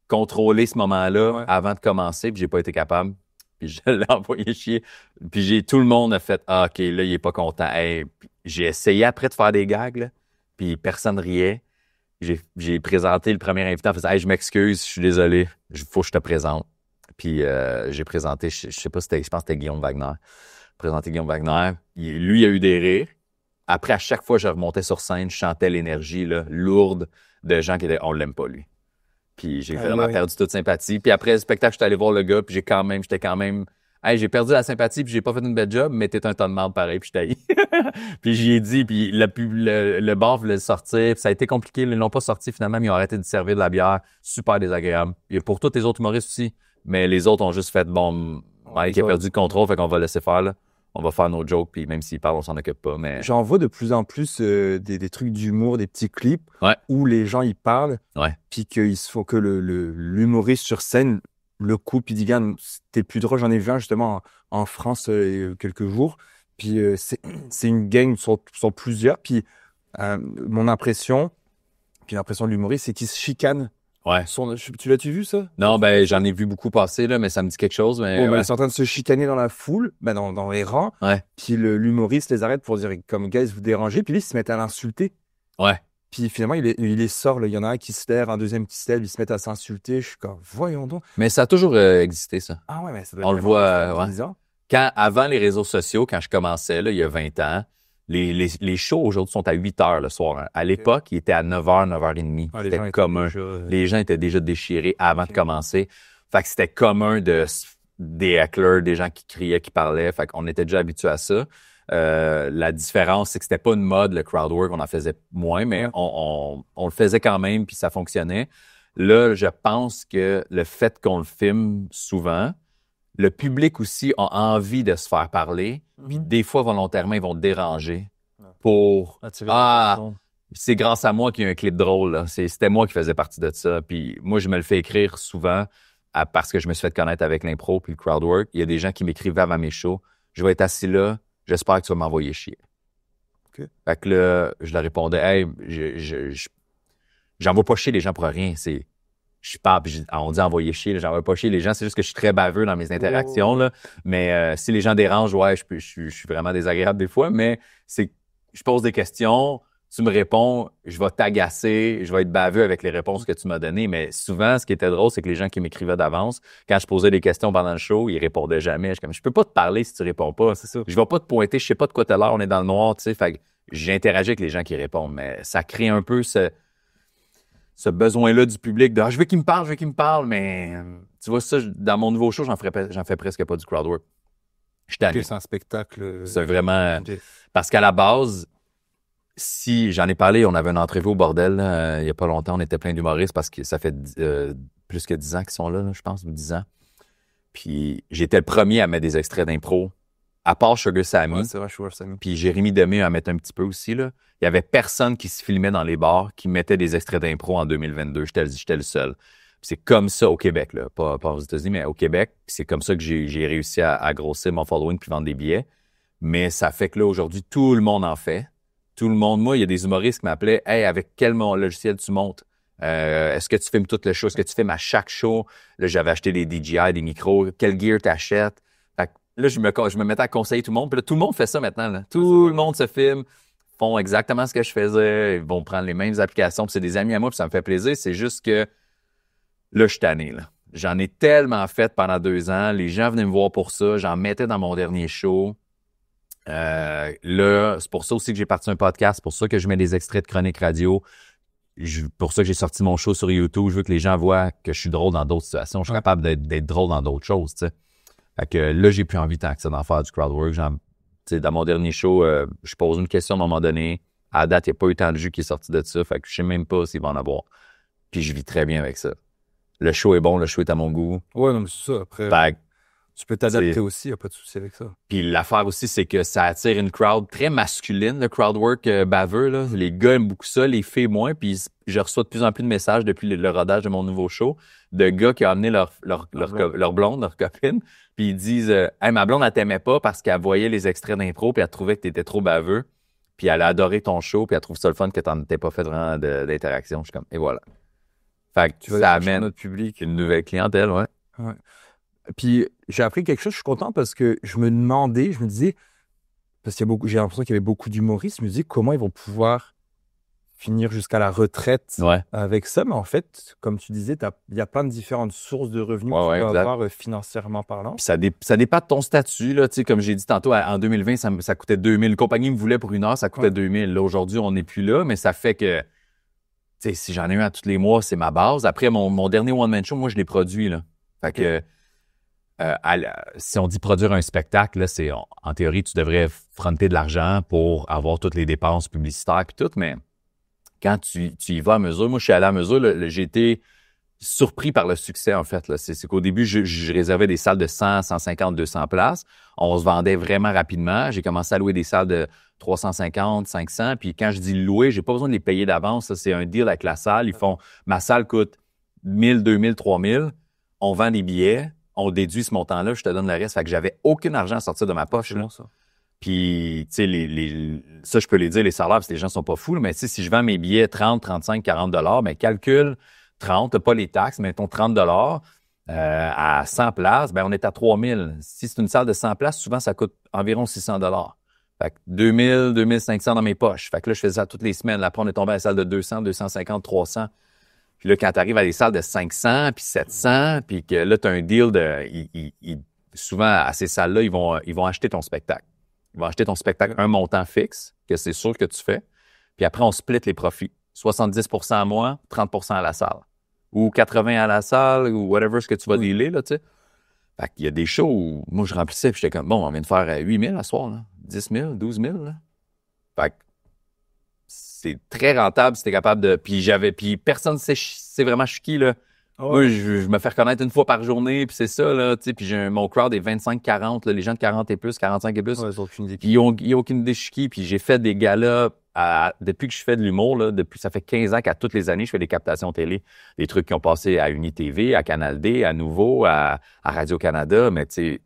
contrôler ce moment-là avant de commencer, puis j'ai pas été capable. Puis je l'ai envoyé chier. Puis tout le monde a fait « Ah, OK, là, il est pas content. » Hey, j'ai essayé après de faire des gags, là. Puis personne riait. J'ai présenté le premier invité en faisant « Hey, je m'excuse, je suis désolé, faut que je te présente. » Puis j'ai présenté, je sais pas, je pense que c'était Guillaume Wagner. J'ai présenté Guillaume Wagner. Lui, il a eu des rires. Après, à chaque fois que je remontais sur scène, je chantais l'énergie là, lourde de gens qui étaient « On l'aime pas, lui. » Puis j'ai vraiment perdu toute sympathie. Puis après le spectacle, j'étais allé voir le gars, puis j'étais quand même... Hey, j'ai perdu la sympathie, puis j'ai pas fait une belle job, mais t'es un ton de marde pareil, puis je t'ai Puis j'y ai dit, puis le bar voulait le sortir, puis ça a été compliqué, ils l'ont pas sorti finalement, mais ils ont arrêté de servir de la bière, super désagréable. Et pour tous les autres humoristes aussi, mais les autres ont juste fait, bon, Mike a perdu le contrôle, fait qu'on va laisser faire, là. On va faire nos jokes, puis même s'ils parlent, on s'en occupe pas, mais... J'en vois de plus en plus des trucs d'humour, des petits clips où les gens, ils parlent, puis qu'ils se font que l'humoriste sur scène le coupe, puis dit, gars, c'était plus drôle. J'en ai vu un justement en France quelques jours. Puis c'est une gang, sont plusieurs. Puis mon impression, puis l'impression de l'humoriste, c'est qu'ils se chicanent. Ouais. Tu l'as-tu vu, ça? Non, ben j'en ai vu beaucoup passer, là, mais ça me dit quelque chose. Mais ils sont en train de se chicaner dans la foule, dans les rangs. Ouais. Puis l'humoriste les arrête pour dire, comme, guys, vous dérangez. Puis là, ils se mettent à l'insulter. Ouais. Puis finalement, il les sort. Il y en a un qui se lève, un deuxième qui se lève, ils se mettent à s'insulter. Je suis comme, voyons donc. Mais ça a toujours existé, ça. Ah ouais, mais ça doit On le voit, avant les réseaux sociaux, quand je commençais, là, il y a 20 ans, les shows aujourd'hui sont à 8 heures le soir. Hein. À l'époque, ils étaient à 9 h, 9 h 30. Ah, c'était commun. Les gens étaient déjà déchirés avant de commencer. Fait que c'était commun des hecklers, des gens qui criaient, qui parlaient. Fait qu'on était déjà habitués à ça. La différence, c'est que c'était pas une mode, le crowd work, on en faisait moins, mais on le faisait quand même, puis ça fonctionnait. Là, je pense que le fait qu'on le filme souvent, le public aussi a envie de se faire parler. Puis des fois, volontairement, ils vont te déranger pour c'est grâce à moi qu'il y a un clip drôle. Là. C'était moi qui faisais partie de ça. Puis moi, je me le fais écrire souvent parce que je me suis fait connaître avec l'impro puis le crowd work. Il y a des gens qui m'écrivaient avant mes shows. Je vais être assis là. J'espère que tu vas m'envoyer chier. Okay. Fait que là, je leur répondais, hey, j'envoie pas chier les gens pour rien. Je parle, puis on dit envoyer chier, j'envoie pas chier les gens. C'est juste que je suis très baveux dans mes interactions, là. Mais si les gens dérangent, je suis vraiment désagréable des fois. Mais je pose des questions, tu me réponds, je vais t'agacer, je vais être baveux avec les réponses que tu m'as données. Mais souvent, ce qui était drôle, c'est que les gens qui m'écrivaient d'avance, quand je posais des questions pendant le show, ils répondaient jamais. Je peux pas te parler si tu réponds pas. C'est ça. Je vais pas te pointer, je sais pas de quoi t'as l'air, on est dans le noir, tu sais. Fait que j'interagis avec les gens qui répondent. Mais ça crée un peu ce besoin-là du public de « je veux qu'il me parle », mais tu vois ça, dans mon nouveau show, j'en fais presque pas du crowdwork. Je suis tanné. C'est un spectacle. C'est vraiment... Parce qu'à la base, si j'en ai parlé, on avait une entrevue au bordel, il y a pas longtemps, on était plein d'humoristes parce que ça fait plus que 10 ans qu'ils sont là, je pense, ou 10 ans. Puis j'étais le premier à mettre des extraits d'impro, à part Sugar Sammy. Ouais, c'est vrai, Sugar Sammy. Puis Jérémy Demé à mettre un petit peu aussi, là. Il y avait personne qui se filmait dans les bars qui mettait des extraits d'impro en 2022. J'étais le seul. Puis c'est comme ça au Québec, là. Pas aux États-Unis, mais au Québec. Puis c'est comme ça que j'ai réussi à grossir mon following puis vendre des billets. Mais ça fait que là, aujourd'hui, tout le monde en fait. Tout le monde. Moi, il y a des humoristes qui m'appelaient « Hey, avec quel logiciel tu montes? Est-ce que tu filmes tout le show? Est-ce que tu filmes à chaque show? » Là, j'avais acheté des DJI, des micros. Quel gear t'achètes? Fait que là, je me mettais à conseiller tout le monde. Puis là, tout le monde fait ça maintenant, là. Tout le monde se filme, font exactement ce que je faisais. Ils vont prendre les mêmes applications. Puis c'est des amis à moi, puis ça me fait plaisir. C'est juste que là, je suis tanné, là. J'en ai tellement fait pendant 2 ans. Les gens venaient me voir pour ça. J'en mettais dans mon dernier show. Là, c'est pour ça aussi que j'ai parti un podcast, c'est pour ça que je mets des extraits de chroniques radio. Pour ça que j'ai sorti mon show sur YouTube. Je veux que les gens voient que je suis drôle dans d'autres situations. Je suis capable d'être drôle dans d'autres choses, tu sais. Fait que là, j'ai plus envie tant que ça d'en faire du crowd work. Dans mon dernier show, je pose une question à un moment donné. À la date, il n'y a pas eu tant de jus qui est sorti de ça. Fait que je sais même pas s'il va en avoir. Puis je vis très bien avec ça. Le show est bon, le show est à mon goût. Ouais, non, mais c'est ça. Après, Fait que, tu peux t'adapter aussi, il n'y a pas de souci avec ça. puis l'affaire aussi, c'est que ça attire une crowd très masculine, le crowd work baveux. Là. Les gars aiment beaucoup ça, les filles moins. Puis je reçois de plus en plus de messages depuis le rodage de mon nouveau show de gars qui ont amené leur blonde, leur copine. Puis ils disent hey, ma blonde, elle t'aimait pas parce qu'elle voyait les extraits d'impro puis elle trouvait que t'étais trop baveux. Puis elle a adoré ton show puis elle trouve ça le fun que t'en étais pas fait vraiment d'interaction. Je suis comme, et voilà. Fait que ça amène notre public. une nouvelle clientèle, ouais. Puis j'ai appris quelque chose, je suis content parce que je me disais, parce qu'il y a j'ai l'impression qu'il y avait beaucoup d'humoristes, je me disais comment ils vont pouvoir finir jusqu'à la retraite avec ça. Mais en fait, comme tu disais, il y a plein de différentes sources de revenus que tu peux avoir financièrement parlant. Puis ça dépend de ton statut. Là, comme j'ai dit tantôt, en 2020, ça coûtait 2000. Une compagnie me voulait pour une heure, ça coûtait 2000. Là, aujourd'hui, on n'est plus là, mais ça fait que si j'en ai un à tous les mois, c'est ma base. Après, mon dernier one-man show, moi, je l'ai produit. Là. Fait que si on dit produire un spectacle, là, en théorie, tu devrais fronter de l'argent pour avoir toutes les dépenses publicitaires et tout, mais quand tu y vas à mesure, moi, je suis allé à mesure, j'ai été surpris par le succès, en fait. Là. C'est qu'au début, je réservais des salles de 100, 150, 200 places. On se vendait vraiment rapidement. J'ai commencé à louer des salles de 350, 500. Puis quand je dis louer, j'ai pas besoin de les payer d'avance. Ça, c'est un deal avec la salle. Ils font, ma salle coûte 1000, 2000, 3000. On vend des billets. On déduit ce montant-là. Je te donne le reste. Fait que j'avais aucun argent à sortir de ma poche. Là. Ça. Puis, tu sais, ça, je peux les dire, les salaires, parce que les gens sont pas fous. Là, mais tu sais, si je vends mes billets 30, 35, 40 $, mais calcule 30, t'as pas les taxes, mettons 30 $ à 100 places, ben on est à 3000. Si c'est une salle de 100 places, souvent, ça coûte environ 600 $. Fait que 2000, 2500 dans mes poches. Fait que là, je faisais ça toutes les semaines. Après, on est tombé à la salle de 200, 250, 300. Puis là, quand tu arrives à des salles de 500, puis 700, puis que là, tu as un deal souvent, à ces salles-là, ils vont acheter ton spectacle. Ils vont acheter ton spectacle un montant fixe, que c'est sûr que tu fais. Puis après, on split les profits. 70% à moi, 30% à la salle. Ou 80 à la salle, ou whatever ce que tu vas dealer, là, tu sais. Fait qu'il y a des shows où moi, je remplissais, puis j'étais comme, bon, on vient de faire 8 000 à soir, là. 10 000, 12 000, là. Fait que c'est très rentable si t'es capable de... Puis personne ne sait vraiment je suis qui, là. Moi, je me fais reconnaître une fois par journée, puis c'est ça, là, tu sais. Puis mon crowd est 25-40, là, les gens de 40 et plus, 45 et plus. Ouais, ils ont aucune idée. Ils n'ont aucune idée je suis qui. Puis j'ai fait des galas depuis que je fais de l'humour, là, ça fait 15 ans qu'à toutes les années, je fais des captations télé. Des trucs qui ont passé à UniTV, à Canal D, à Nouveau, à Radio-Canada. Mais tu sais,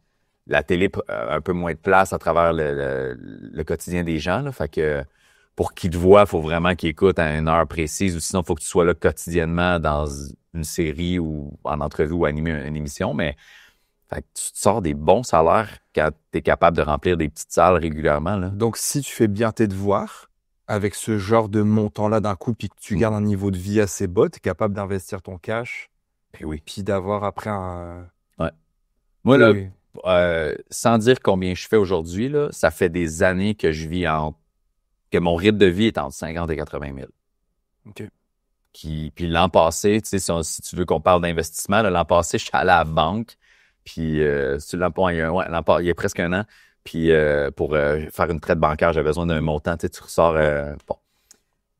la télé a un peu moins de place à travers le quotidien des gens, là. Fait que pour qu'ils te voient, il faut vraiment qu'ils écoutent à une heure précise, ou sinon, il faut que tu sois là quotidiennement dans une série ou en entrevue ou animer une émission. Mais fait que tu te sors des bons salaires quand tu es capable de remplir des petites salles régulièrement, là. Donc, si tu fais bien tes devoirs, avec ce genre de montant-là d'un coup, puis que tu gardes un niveau de vie assez bas, tu es capable d'investir ton cash, puis d'avoir après un... Ouais. Moi, là, sans dire combien je fais aujourd'hui, là, ça fait des années que je vis que mon rythme de vie est entre 50 et 80 000. OK. Puis l'an passé, tu sais, si tu veux qu'on parle d'investissement, l'an passé, je suis allé à la banque, puis il y a presque un an, puis pour faire une traite bancaire, j'avais besoin d'un montant, tu sais, tu ressors, bon.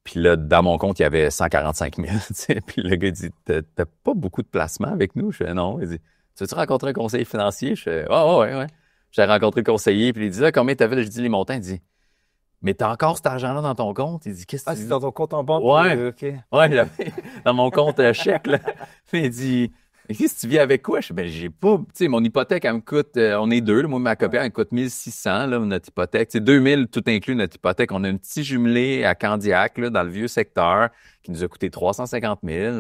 Puis là, dans mon compte, il y avait 145 000, tu sais, puis le gars dit, t'as pas beaucoup de placements avec nous? Je fais, non. Il dit, tu veux-tu rencontrer un conseiller financier? Je fais, ouais. J'ai rencontré le conseiller, puis il dit, là, combien t'avais? Je dis les montants, il dit, mais t'as encore cet argent-là dans ton compte? Il dit, qu'est-ce que tu dis? C'est dans ton compte en banque? Ouais. OK. Ouais, dans mon compte chèque, là. Il dit, mais qu'est-ce que tu vis avec quoi? Je dis, ben, j'ai pas, tu sais, mon hypothèque, elle me coûte, on est deux, là, moi, ma copine, elle me coûte 1600, là, notre hypothèque. C'est 2000, tout inclus, notre hypothèque. On a un petit jumelé à Candiac, là, dans le vieux secteur, qui nous a coûté 350 000.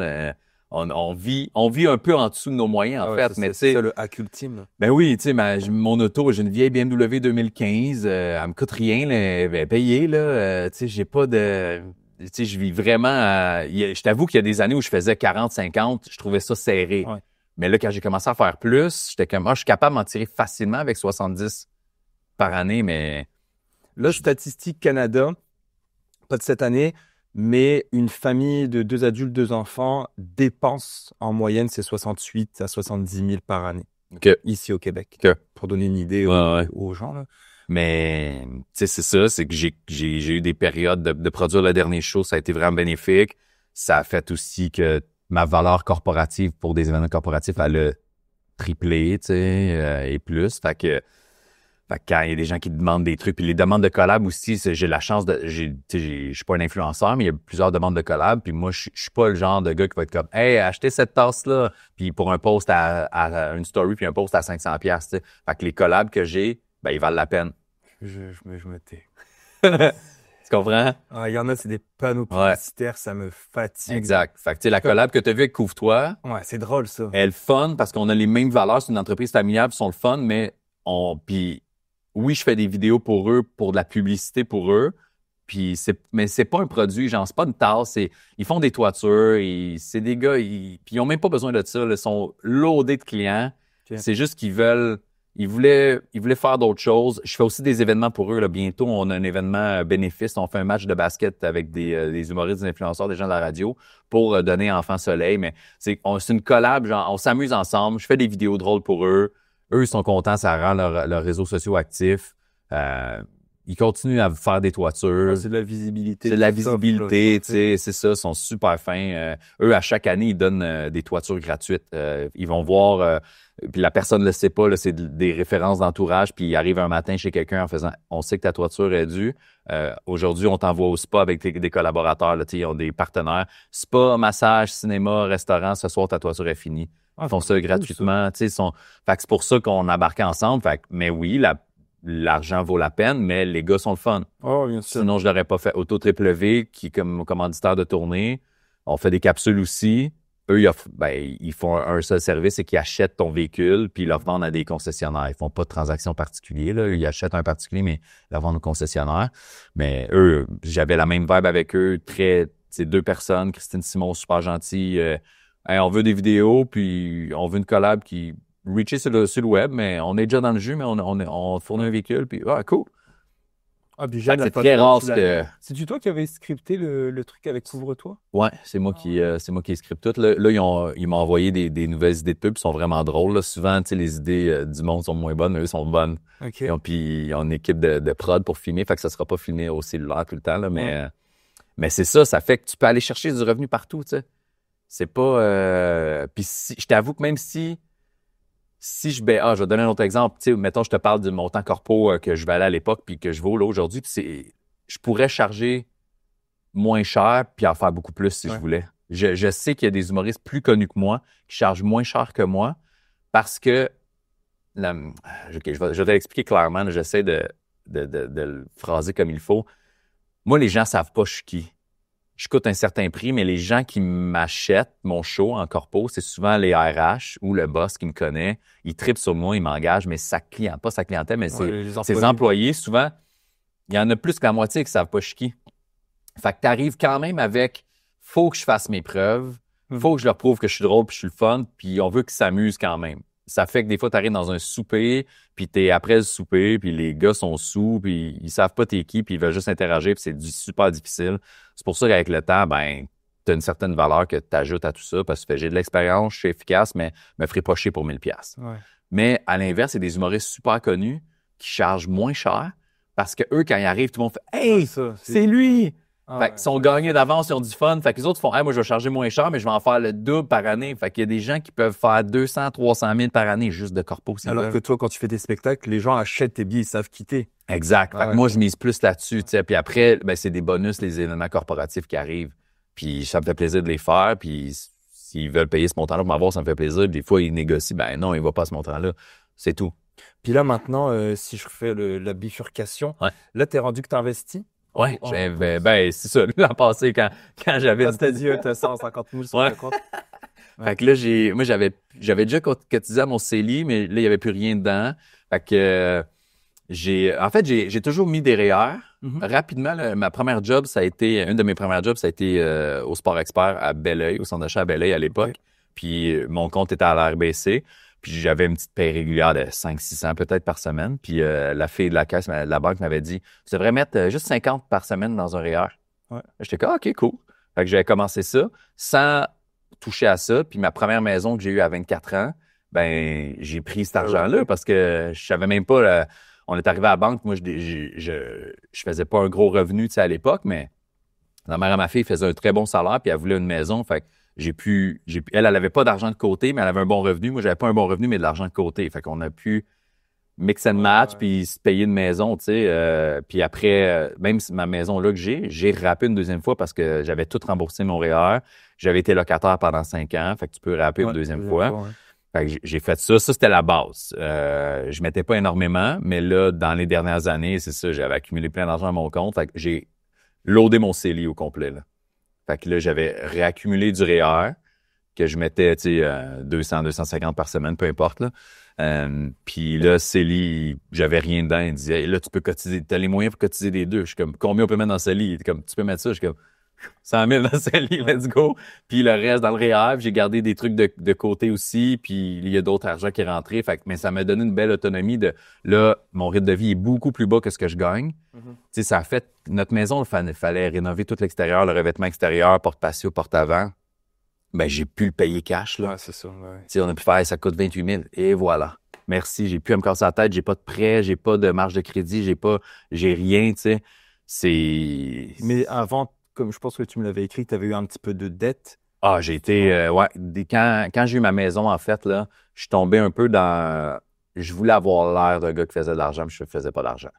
On vit un peu en dessous de nos moyens, en fait. C'est ça le hack ultime. Ben oui, tu sais, mon auto, j'ai une vieille BMW 2015, elle me coûte rien, là, elle est payée, là. Tu sais, j'ai pas de... Tu sais, je vis vraiment... je t'avoue qu'il y a des années où je faisais 40, 50, je trouvais ça serré. Ouais. Mais là, quand j'ai commencé à faire plus, j'étais comme, je suis capable de m'en tirer facilement avec 70 par année, mais Là, Statistique Canada, pas de cette année, mais une famille de 2 adultes, 2 enfants dépense en moyenne, c'est 68 à 70 000 par année. OK. Ici au Québec. OK. Pour donner une idée aux gens, là. Mais, tu sais, c'est ça, c'est que j'ai eu des périodes de produire le dernier show, ça a été vraiment bénéfique. Ça a fait aussi que ma valeur corporative pour des événements corporatifs, elle a triplé, tu sais, et plus. Fait que quand il y a des gens qui demandent des trucs, puis les demandes de collab aussi, j'ai la chance de... Je suis pas un influenceur, mais il y a plusieurs demandes de collab, puis moi, je suis pas le genre de gars qui va être comme « Hey, achetez cette tasse-là! » Puis pour un post à une story, puis un post à 500$, tu sais. Fait que les collabs que j'ai, ben ils valent la peine. Je me tais. Tu comprends? Il y en a, c'est des panneaux publicitaires, ça me fatigue. Exact. Fait que, tu sais, la collab que tu as vue avec Couvre-toi, ouais, c'est drôle, ça. elle est fun parce qu'on a les mêmes valeurs. C'est une entreprise familiale, ils sont le fun, mais puis oui, je fais des vidéos pour eux, pour de la publicité pour eux. Puis mais c'est pas un produit, genre, c'est pas une tasse. Ils font des toitures, c'est des gars, puis ils ont même pas besoin de ça. Là, ils sont loadés de clients. Okay. C'est juste qu'ils veulent. Ils voulaient faire d'autres choses. Je fais aussi des événements pour eux. Là. Bientôt, on a un événement bénéfice. On fait un match de basket avec des humoristes, des influenceurs, des gens de la radio pour donner Enfant Soleil. Mais c'est une collab, genre, on s'amuse ensemble. Je fais des vidéos drôles pour eux. Eux, ils sont contents. Ça rend leurs réseaux sociaux actifs. Ils continuent à faire des toitures. C'est de la visibilité. C'est de la visibilité, tu sais, c'est ça. Ils sont super fins. Eux, à chaque année, ils donnent des toitures gratuites. Ils vont voir... puis la personne ne le sait pas, là, c'est des références d'entourage, puis ils arrivent un matin chez quelqu'un en faisant « On sait que ta toiture est due. Aujourd'hui, on t'envoie au spa avec des collaborateurs. Là, ils ont des partenaires. Spa, massage, cinéma, restaurant. Ce soir, ta toiture est finie. » Ils font ça gratuitement. Fait que c'est pour ça qu'on embarquait ensemble. Fait que, mais oui, l'argent vaut la peine, mais les gars sont le fun. Oh, bien sûr. Sinon, je l'aurais pas fait. Auto Triple V, qui est comme commanditaire de tournée. On fait des capsules aussi. Eux, ils font un seul service, c'est qu'ils achètent ton véhicule puis ils le vendent à des concessionnaires. Ils font pas de transactions particulières. Là. Ils achètent un particulier, mais ils le vendent aux concessionnaires. Mais eux, j'avais la même vibe avec eux. C'est 2 personnes. Christine Simon, super gentille. Hey, on veut des vidéos, puis on veut une collab qui reachait sur le web, mais on est déjà dans le jeu, mais on fournit un véhicule, puis cool. C'est très rare que... C'est-tu toi qui avais scripté le truc avec Couvre-toi? Ouais, c'est moi qui ai scripté tout. Là ils m'ont envoyé des nouvelles idées de pub, qui sont vraiment drôles. Là. Souvent, tu sais, les idées du monde sont moins bonnes, mais eux sont bonnes. Okay. Puis ils ont une équipe de prod pour filmer, fait que ça sera pas filmé au cellulaire tout le temps, là, mais c'est ça fait que tu peux aller chercher du revenu partout, tu sais. C'est pas... Puis je t'avoue que même si je vais donner un autre exemple. Tu sais, mettons, je te parle du montant corpo que je valais à l'époque puis que je vaux là aujourd'hui. Je pourrais charger moins cher puis en faire beaucoup plus si je voulais. Je sais qu'il y a des humoristes plus connus que moi qui chargent moins cher que moi parce que... je vais te l'expliquer clairement. Là, j'essaie de le phraser comme il faut. Moi, les gens savent pas je suis qui. Je coûte un certain prix, mais les gens qui m'achètent mon show en corpo, c'est souvent les RH ou le boss qui me connaît. Ils trippent sur moi, ils m'engagent, mais pas sa clientèle, mais ses employés, souvent, il y en a plus que la moitié qui savent pas je suis qui. Fait que t'arrives quand même avec « faut que je fasse mes preuves, faut que je leur prouve que je suis drôle puis je suis le fun, puis on veut qu'ils s'amusent quand même. » Ça fait que des fois, tu arrives dans un souper, puis t'es après le souper, puis les gars sont sous, puis ils savent pas t'es qui, puis ils veulent juste interagir, puis c'est super difficile. C'est pour ça qu'avec le temps, t'as une certaine valeur que tu ajoutes à tout ça, parce que j'ai de l'expérience, je suis efficace, mais me ferai pas chier pour 1000$. Ouais. Mais à l'inverse, c'est des humoristes super connus qui chargent moins cher, parce que eux, quand ils arrivent, tout le monde fait « Hey, c'est lui! » Fait qu'ils sont gagnés d'avance, ils ont du fun. Fait que les autres font, hey, moi, je vais charger moins cher, mais je vais en faire le double par année. Fait qu'il y a des gens qui peuvent faire 200, 300 000 par année juste de corpo. Alors que toi, quand tu fais des spectacles, les gens achètent tes billets, ils savent quitter. Exact. Fait que moi, je mise plus là-dessus, tu sais. Puis après, c'est des bonus, les événements corporatifs qui arrivent. Puis ça me fait plaisir de les faire. Puis s'ils veulent payer ce montant-là pour m'avoir, ça me fait plaisir. Des fois, ils négocient. Non, il va pas à ce montant-là. C'est tout. Puis là, maintenant, si je refais la bifurcation, là, t'es rendu que t'investis? Oui, c'est ça. L'an passé, quand j'avais... T'as dit, t'as 150 000 sur le compte. Fait que là, j'avais déjà cotisé à mon CELI, mais là, il n'y avait plus rien dedans. Fait que j'ai toujours mis des REER. Rapidement, ma première job, une de mes premières jobs, ça a été au Sport Expert à Belleuil, au centre d'achat à Belleuil à l'époque. Puis mon compte était à la RBC. Puis j'avais une petite paie régulière de 500-600 peut-être par semaine. Puis la fille de la caisse, la banque m'avait dit, tu devrais mettre juste 50 par semaine dans un REER. Ouais. J'étais comme, OK, cool. Fait que j'avais commencé ça sans toucher à ça. Puis ma première maison que j'ai eue à 24 ans, ben j'ai pris cet argent-là parce que je savais même pas... on est arrivé à la banque, moi, je faisais pas un gros revenu, tu sais, à l'époque, mais la mère à ma fille faisait un très bon salaire, puis elle voulait une maison, fait que elle avait pas d'argent de côté, mais elle avait un bon revenu. Moi, j'avais pas un bon revenu, mais de l'argent de côté. Fait qu'on a pu mix and match, puis se payer une maison, tu sais. Puis après, même si ma maison là que j'ai rappé une deuxième fois parce que j'avais tout remboursé mon REER. J'avais été locataire pendant 5 ans, fait que tu peux rapper une deuxième fois. Ouais. Fait que j'ai fait ça. Ça, c'était la base. Je mettais pas énormément, mais là, dans les dernières années, c'est ça, j'avais accumulé plein d'argent à mon compte. Fait que j'ai loadé mon CELI au complet, là. Fait que là, j'avais réaccumulé du REER que je mettais, tu sais, 200, 250 par semaine, peu importe, là. Puis là, CELI, j'avais rien dedans. Il disait, hey, là, tu peux cotiser, t'as les moyens pour cotiser les deux. Je suis comme, combien on peut mettre dans CELI? Il était comme, tu peux mettre ça? Je suis comme, 100 000 dans CELI, let's go. Puis le reste dans le REER, j'ai gardé des trucs de côté aussi, puis il y a d'autres argent qui est rentré. Fait que, mais ça m'a donné une belle autonomie de, là, mon rythme de vie est beaucoup plus bas que ce que je gagne. Tu sais, ça a fait, notre maison, il fallait rénover tout l'extérieur, le revêtement extérieur, porte patio, porte avant. Ben, j'ai pu le payer cash, là. Ouais, c'est ça. Ouais. Tu sais, on a pu faire, ça coûte 28 000. Et voilà. Merci, j'ai plus à me casser la tête, j'ai pas de prêt, j'ai pas de marge de crédit, j'ai rien, tu sais. C'est... Mais avant, comme je pense que tu me l'avais écrit, tu avais eu un petit peu de dette. Ah, j'ai été... quand j'ai eu ma maison, en fait, là, je suis tombé un peu dans... Je voulais avoir l'air d'un gars qui faisait de l'argent, mais je ne faisais pas d'argent.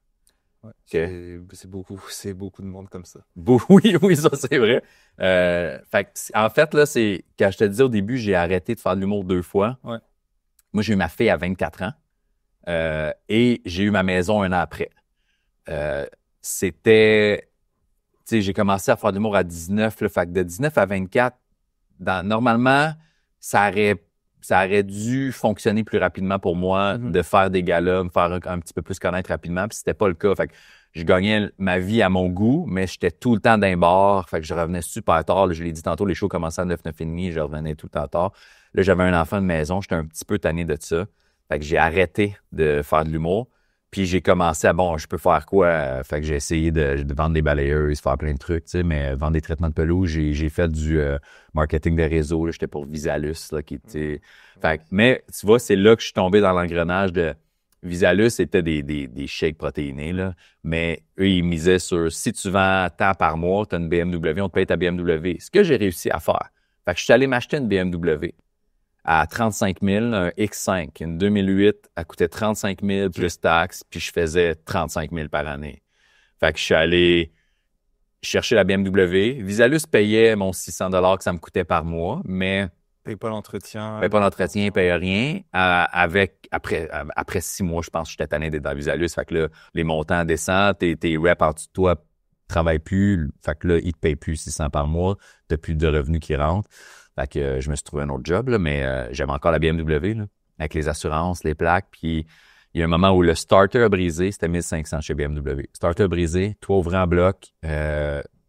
Ouais, Okay. c'est beaucoup de monde comme ça. Oui, ça, c'est vrai. En fait, là, c'est... Quand je te disais au début, j'ai arrêté de faire de l'humour 2 fois. Ouais. Moi, j'ai eu ma fille à 24 ans et j'ai eu ma maison 1 an après. C'était... Tu sais, j'ai commencé à faire de l'humour à 19, là, fait que de 19 à 24, normalement, ça aurait dû fonctionner plus rapidement pour moi de faire des galas, me faire un petit peu plus connaître rapidement, puis c'était pas le cas. Fait que je gagnais ma vie à mon goût, mais j'étais tout le temps d'un bar, fait que je revenais super tard. Là, je l'ai dit tantôt, les shows commençaient à 9, 9h30, je revenais tout le temps tard. Là, j'avais un enfant de maison, j'étais un petit peu tanné de ça. Fait que j'ai arrêté de faire de l'humour. Puis j'ai commencé à, je peux faire quoi? Fait que j'ai essayé de vendre des balayeuses, faire plein de trucs, tu sais, mais vendre des traitements de pelouse, j'ai fait du marketing de réseau, là, j'étais pour Visalus, là, qui était... Fait que, mais tu vois, c'est là que je suis tombé dans l'engrenage de... Visalus, c'était des shakes protéinés, là, mais eux, ils misaient sur, si tu vends tant par mois, tu as une BMW, on te paye ta BMW. Ce que j'ai réussi à faire. Fait que je suis allé m'acheter une BMW. À 35 000, un X5. Une 2008, elle coûtait 35 000 plus taxes, puis je faisais 35 000 par année. Fait que je suis allé chercher la BMW. Visalus payait mon 600 $ que ça me coûtait par mois, mais... Paye pas l'entretien. Paye pas l'entretien, paye rien. Après 6 mois, je pense que j'étais tanné d'être dans Visalus. Fait que là, les montants descendent, tes reps en dessous de toi travaillent plus. Fait que là, ils te payent plus 600 par mois. T'as plus de revenus qui rentrent. Fait que je me suis trouvé un autre job, là, mais j'avais encore la BMW, là, avec les assurances, les plaques. Puis il y a un moment où le starter a brisé, c'était 1500 chez BMW. Starter brisé, toit ouvrant en bloc, tu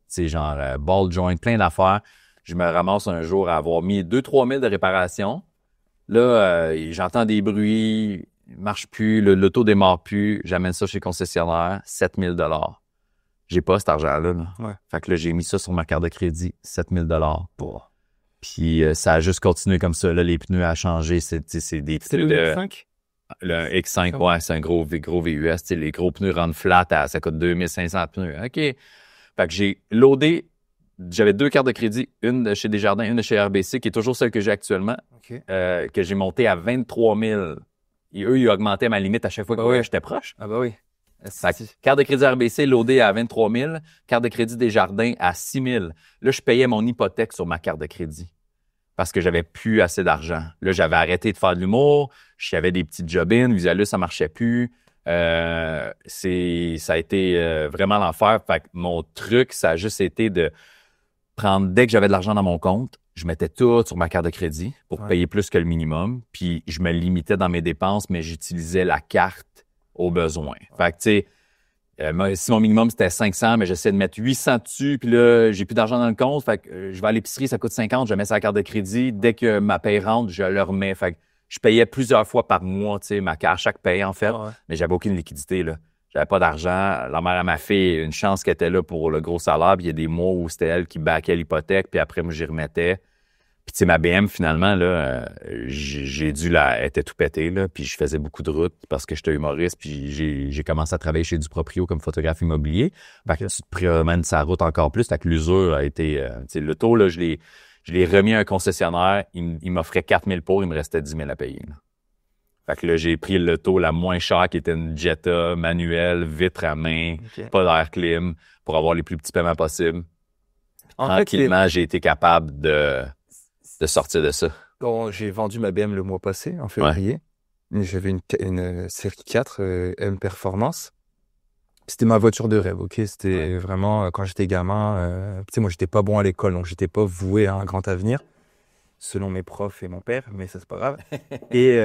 sais, genre ball joint, plein d'affaires. Je me ramasse un jour à avoir mis 2-3 000 de réparation. Là, j'entends des bruits, il marche plus, l'auto démarre plus. J'amène ça chez le concessionnaire, 7 000 $. J'ai pas cet argent-là. Là. Ouais. Fait que là, j'ai mis ça sur ma carte de crédit, 7 000 $. Puis ça a juste continué comme ça. Là, les pneus à changer, c'est des pneus C'était le X5? Le X5, ouais, c'est un gros VUS. Les gros pneus rendent flat, ça coûte 2500 pneus. OK. Fait que j'ai loadé, j'avais 2 cartes de crédit, une de chez Desjardins, une de chez RBC, qui est toujours celle que j'ai actuellement, que j'ai montée à 23 000. Et eux, ils augmentaient ma limite à chaque fois que j'étais proche. Ah bah oui. Carte de crédit RBC loadée à 23 000, carte de crédit Desjardins à 6 000. Là, je payais mon hypothèque sur ma carte de crédit parce que j'avais plus assez d'argent. Là, j'avais arrêté de faire de l'humour, j'avais des petites job-ins, Visalus, ça marchait plus. Ça a été vraiment l'enfer. Fait que mon truc, ça a juste été de prendre, dès que j'avais de l'argent dans mon compte, je mettais tout sur ma carte de crédit pour payer plus que le minimum. Puis je me limitais dans mes dépenses, mais j'utilisais la carte au besoin. Fait que, tu sais, si mon minimum c'était 500, mais j'essaie de mettre 800 dessus, puis là, j'ai plus d'argent dans le compte. Fait que je vais à l'épicerie, ça coûte 50, je mets ça à la carte de crédit. Dès que ma paye rentre, je le remets. Fait que je payais plusieurs fois par mois, tu sais, à chaque paye, en fait. Ouais. Mais j'avais aucune liquidité, là. J'avais pas d'argent. La mère m'a fait une chance qu'elle était là pour le gros salaire. Puis il y a des mois où c'était elle qui baquait l'hypothèque. Puis après, moi, j'y remettais. Puis, tu sais, ma BM, finalement, là, j'ai dû la... Elle était tout pétée, là. Puis je faisais beaucoup de routes parce que j'étais humoriste. Puis j'ai commencé à travailler chez du proprio comme photographe immobilier. Fait que tu te promènes sa route encore plus. Fait que l'usure a été... tu sais, l'auto, là, je l'ai remis à un concessionnaire. Il m'offrait 4 000 pour. Il me restait 10 000 à payer, là. Fait que là, j'ai pris l'auto la moins chère qui était une Jetta manuelle, vitre à main, pas d'air clim, pour avoir les plus petits paiements possibles. Tranquillement, j'ai été capable de sortir de ça. Quand j'ai vendu ma BM le mois passé, en février, j'avais une série 4 M Performance. C'était ma voiture de rêve, ok? C'était vraiment, quand j'étais gamin, tu sais, moi, j'étais pas bon à l'école, donc j'étais pas voué à un grand avenir, selon mes profs et mon père, mais ça, c'est pas grave. Et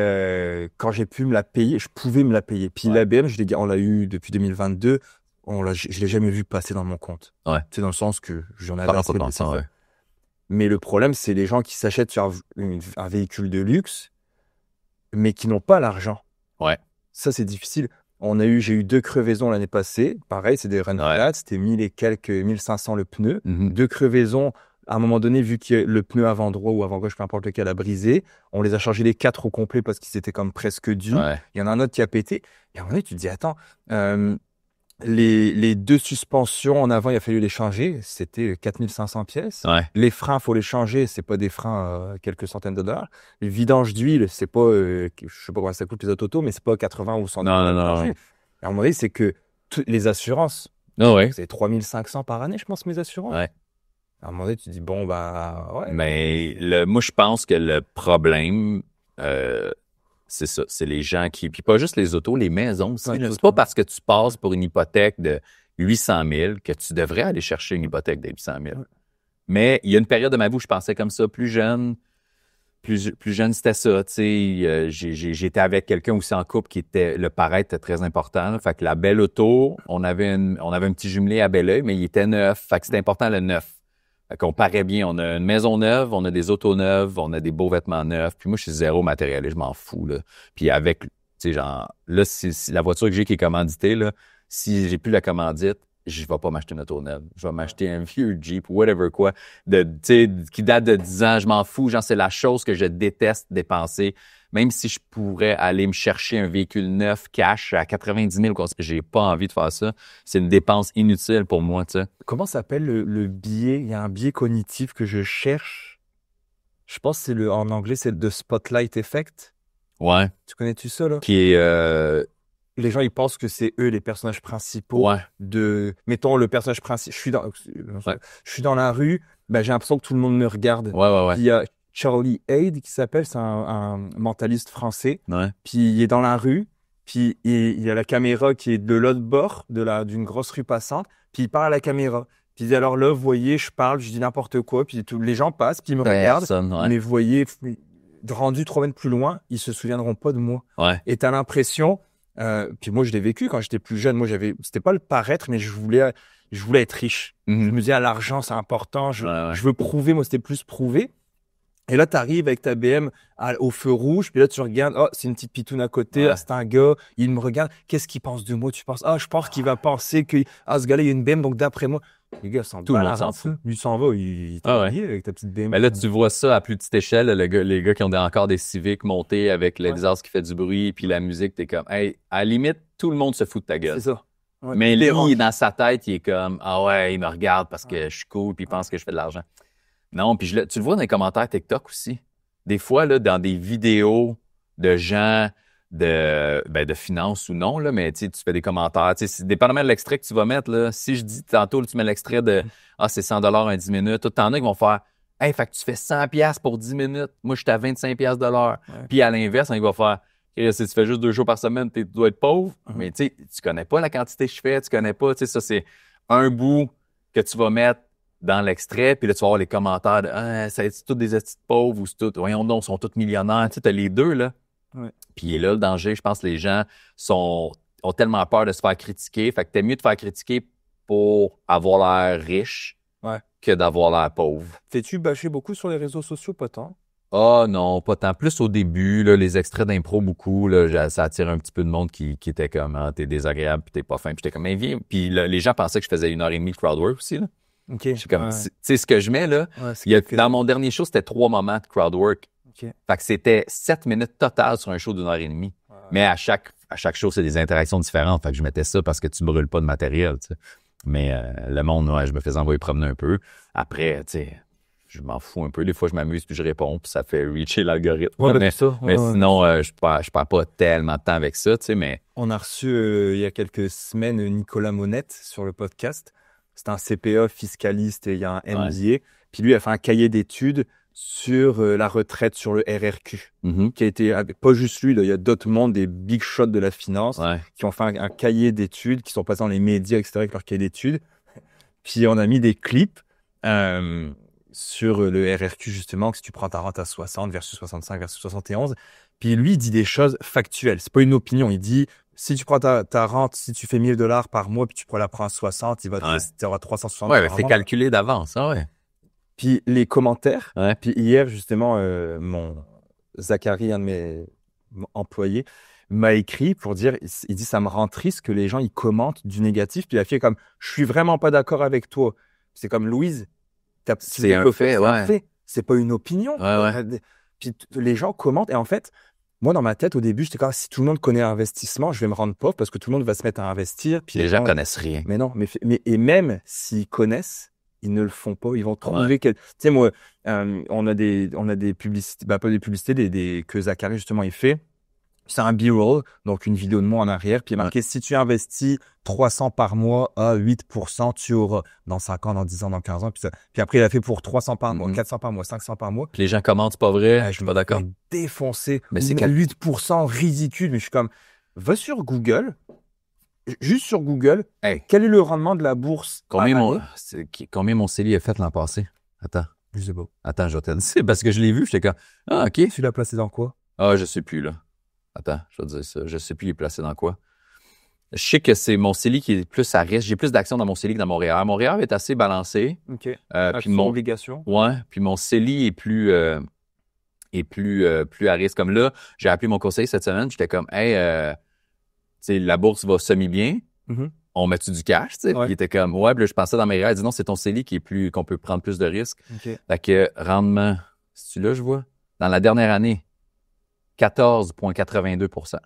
quand j'ai pu me la payer, je pouvais me la payer. Puis la BM, on l'a eu depuis 2022, je l'ai jamais vu passer dans mon compte. Ouais. C'est dans le sens que j'en avais assez de ça. Ouais. Mais le problème, c'est les gens qui s'achètent sur un véhicule de luxe, mais qui n'ont pas l'argent. Ouais. Ça, c'est difficile. J'ai eu 2 crevaisons l'année passée. Pareil, c'est des Rennflat. C'était 1000 et quelques, 1500 le pneu. 2 crevaisons. À un moment donné, vu que le pneu avant droit ou avant gauche, peu importe lequel, a brisé, on les a changés les 4 au complet parce qu'ils étaient comme presque dus. Ouais. Il y en a un autre qui a pété. Et à un moment donné, tu te dis, attends, les 2 suspensions en avant, il a fallu les changer. C'était 4500 pièces. Ouais. Les freins, faut les changer. C'est pas des freins quelques centaines de dollars. Le vidange d'huile, c'est pas, je sais pas combien ça coûte les autos, mais c'est pas 80 ou 100 dollars. Non. À un moment donné, c'est que les assurances, c'est 3500 par année, je pense, mes assurances. Ouais. À un moment donné, tu te dis, bon, bah, ouais. Mais moi, je pense que le problème, c'est ça. C'est les gens qui... Puis pas juste les autos, les maisons aussi. C'est pas parce que tu passes pour une hypothèque de 800 000 que tu devrais aller chercher une hypothèque de 800 000. Ouais. Mais il y a une période de ma vie où je pensais comme ça, plus jeune, c'était ça. Tu sais, j'étais avec quelqu'un aussi en couple qui était... Le paraître était très important. Là. Fait que la belle auto, on avait un petit jumelé à Belleuil, mais il était neuf. Fait que c'était important le neuf. Fait qu'on paraît bien. On a une maison neuve, on a des autos neuves, on a des beaux vêtements neufs. Puis moi, je suis zéro matérialiste, je m'en fous, là. Puis avec, tu sais, genre, là, si la voiture que j'ai qui est commanditée, là, si j'ai plus la commandite, je vais pas m'acheter une auto neuve. Je vais m'acheter un vieux Jeep, whatever quoi, tu sais, qui date de 10 ans. Je m'en fous. Genre, c'est la chose que je déteste dépenser. Même si je pourrais aller me chercher un véhicule neuf, cash, à 90 000, j'ai pas envie de faire ça. C'est une dépense inutile pour moi, tu sais. Comment s'appelle le biais? Il y a un biais cognitif que je cherche. Je pense que en anglais, c'est le Spotlight Effect. Ouais. Tu connais-tu ça, là? Qui est... Les gens, ils pensent que c'est eux les personnages principaux de... Mettons, le personnage principal... Je suis dans la rue, ben, j'ai l'impression que tout le monde me regarde. Ouais. Puis il y a Charlie Hayde qui s'appelle, c'est un mentaliste français. Ouais. Puis il est dans la rue, puis il y a la caméra qui est de l'autre bord d'une grosse rue passante, puis il parle à la caméra. Puis il dit, alors là, vous voyez, je parle, je dis n'importe quoi, puis les gens passent, puis ils me regardent. Mais vous voyez, rendu 3 mètres plus loin, ils se souviendront pas de moi. Ouais. Et t'as l'impression... puis moi, je l'ai vécu quand j'étais plus jeune. Moi, c'était pas le paraître, mais je voulais être riche. Je me disais, l'argent, c'est important. Je veux prouver. Moi, c'était plus prouver. Et là, tu arrives avec ta BM au feu rouge. Puis là, tu regardes. Oh, c'est une petite pitoune à côté. Ah, c'est un gars. Il me regarde. Qu'est-ce qu'il pense de moi? Tu penses, je pense qu'il va penser que ce gars-là, il a une BM. Donc, d'après moi, les gars, tout le monde s'en fout. Lui s'en va. Il travaille avec ta petite BM. Mais là, tu vois ça à plus petite échelle. Les gars qui ont encore des Civics montés avec le désastre qui fait du bruit. Puis la musique, t'es comme, hey, à la limite, tout le monde se fout de ta gueule. C'est ça. Ouais. Mais lui, dans sa tête, il est comme, ah ouais, il me regarde parce que je suis cool. Puis il pense que je fais de l'argent. Non, puis tu le vois dans les commentaires TikTok aussi. Des fois, là, dans des vidéos de gens de finance ou non, là, mais tu fais des commentaires. Dépendamment de l'extrait que tu vas mettre, là, si je dis tantôt, là, tu mets l'extrait de c'est 100 $ en 10 minutes, tout t'en as qui vont faire hey, fait que tu fais 100$ pour 10 minutes. Moi, je suis à 25$ de l'heure. Ouais. Puis à l'inverse, il va faire si tu fais juste 2 jours par semaine, tu dois être pauvre. Mais tu connais pas la quantité que je fais, tu connais pas. Ça, c'est un bout que tu vas mettre dans l'extrait, puis là, tu vas avoir les commentaires de c'est tous des estis de pauvres ou c'est tout, voyons donc, ils sont tous millionnaires. Tu sais, t'as les deux, là. Ouais. Puis là, le danger, je pense que les gens ont tellement peur de se faire critiquer. Fait que t'es mieux de faire critiquer pour avoir l'air riche que d'avoir l'air pauvre. Fais-tu bâcher beaucoup sur les réseaux sociaux, pas tant? Ah non, pas tant. Plus au début, là, les extraits d'impro, beaucoup, là, ça attire un petit peu de monde qui était comme, ah, t'es désagréable, puis t'es pas fin, puis j'étais comme, mais viens. Puis là, les gens pensaient que je faisais 1 heure et demie de crowdwork aussi, là. OK. Je suis comme, Ouais. tu sais, ce que je mets, là, Ouais, dans mon dernier show, c'était 3 moments de crowdwork. OK. Fait que c'était 7 minutes totales sur un show d'1 heure et demie. Ouais. Mais à chaque show, c'est des interactions différentes. Fait que je mettais ça parce que tu brûles pas de matériel, tu sais. Mais le monde, ouais, je me faisais envoyer promener un peu. Après, tu sais, je m'en fous un peu. Des fois, je m'amuse puis je réponds puis ça fait reacher l'algorithme. Ouais, mais c'est ça. mais Ouais. sinon, je perds pas tellement de temps avec ça, tu sais, mais On a reçu il y a quelques semaines Nicolas Monette sur le podcast. C'est un CPA fiscaliste et il y a un MBA. Puis lui a fait un cahier d'études sur la retraite sur le RRQ, qui a été, pas juste lui, là, il y a d'autres mondes, des big shots de la finance, ouais. qui ont fait un cahier d'études, qui sont passés dans les médias, etc., avec leur cahier d'études. Puis on a mis des clips sur le RRQ, justement, que si tu prends ta rente à 60 versus 65 versus 71. Puis lui, il dit des choses factuelles. C'est pas une opinion. Il dit, si tu prends ta rente, si tu fais $1,000 par mois, puis tu la prends à 60, il va te rester, t'auras 360 Ouais, par c'est mois. calculé d'avance, hein, ouais. Puis les commentaires. Ouais. Puis hier, justement, mon Zachary, un de mes employés, m'a écrit pour dire, il dit, ça me rend triste que les gens, ils commentent du négatif. Puis la fille est comme, je suis vraiment pas d'accord avec toi. C'est comme Louise. C'est un fait, ouais. C'est pas une opinion. Ouais. Puis les gens commentent. Et en fait, moi, dans ma tête, au début, j'étais comme, si tout le monde connaît l'investissement, je vais me rendre pauvre parce que tout le monde va se mettre à investir. Puis Les gens connaissent rien. Mais non, et même s'ils connaissent, ils ne le font pas. Ils vont trouver tu sais, moi, on a des publicités, pas des publicités, que Zachary, justement, il fait. C'est un B-roll, donc une vidéo de moi en arrière. Puis il est marqué, si tu investis 300 par mois à 8%, tu auras dans 5 ans, dans 10 ans, dans 15 ans. Puis après, il a fait pour 300 par mois, 400 par mois, 500 par mois. Puis les gens commentent, c'est pas vrai. Je suis pas d'accord. Défoncé. Mais c'est 8% ridicule. Mais je suis comme, va sur Google. Juste sur Google, quel est le rendement de la bourse? Combien mon CELI a fait l'an passé? Attends. Je sais pas. Attends, je vais te dire. C'est parce que je l'ai vu, j'étais comme, ah, OK. Tu l'as placé dans quoi? Ah, je sais plus, là. Attends, je vais te dire ça. Je sais plus, il est placé dans quoi. Je sais que c'est mon CELI qui est plus à risque. J'ai plus d'actions dans mon CELI que dans mon REER. Mon REER est assez balancé. OK. Puis mon obligation. Ouais. Puis mon CELI est plus à risque. Comme là, j'ai appelé mon conseiller cette semaine. J'étais comme, hey, tu sais, la bourse va semi-bien. On met-tu du cash, tu sais? Puis il était comme, ouais. Puis là, je pensais dans mes REER. Il dit non, c'est ton CELI qu'on peut prendre plus de risques. Fait que rendement, c'est-tu là, je vois? Dans la dernière année, 14,82 %.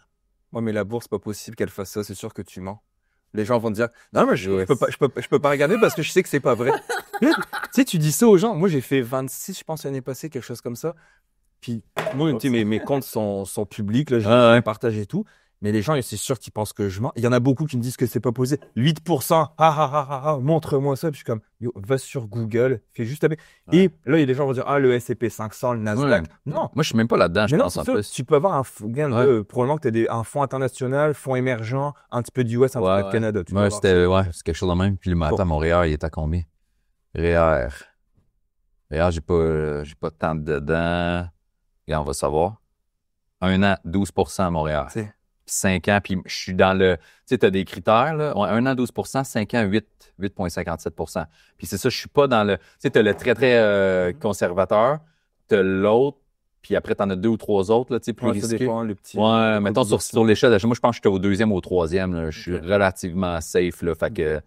Ouais, mais la bourse, c'est pas possible qu'elle fasse ça. C'est sûr que tu mens. Les gens vont te dire, non, mais je peux pas regarder parce que je sais que c'est pas vrai. Tu sais, tu dis ça aux gens. Moi, j'ai fait 26, je pense, l'année passée, quelque chose comme ça. Puis, moi, tu sais, mes comptes sont publics, là, je partage et tout. Mais les gens, c'est sûr qu'ils pensent que je mens. Il y en a beaucoup qui me disent que c'est pas posé. 8%, montre-moi ça. Puis je suis comme, yo, va sur Google, fais juste taper. Et là, il y a des gens qui vont dire, le S&P 500, le Nasdaq. Non. Moi, je suis même pas là-dedans, je pense, en plus. Tu peux avoir probablement que tu as un fonds international, fonds émergent, un petit peu d'US, un petit peu de Canada. C'est quelque chose de même. Puis le matin, mon REER, il est à combien? REER, j'ai pas tant dedans. Regarde, on va savoir. 1 an, 12% à mon REER. 5 ans, puis je suis dans le... Tu sais, tu as des critères, là. 1 an, 12%, 5 ans, 8,57%. Puis c'est ça, je suis pas dans le... Tu sais, tu as le très, très conservateur, tu as l'autre, puis après, tu en as 2 ou 3 autres, là, tu sais, plus risqués. Ça dépend, le petit... Ouais, mettons sur l'échelle, moi, je pense que j'étais au 2e ou au 3e, là. Je suis relativement safe, là, fait que...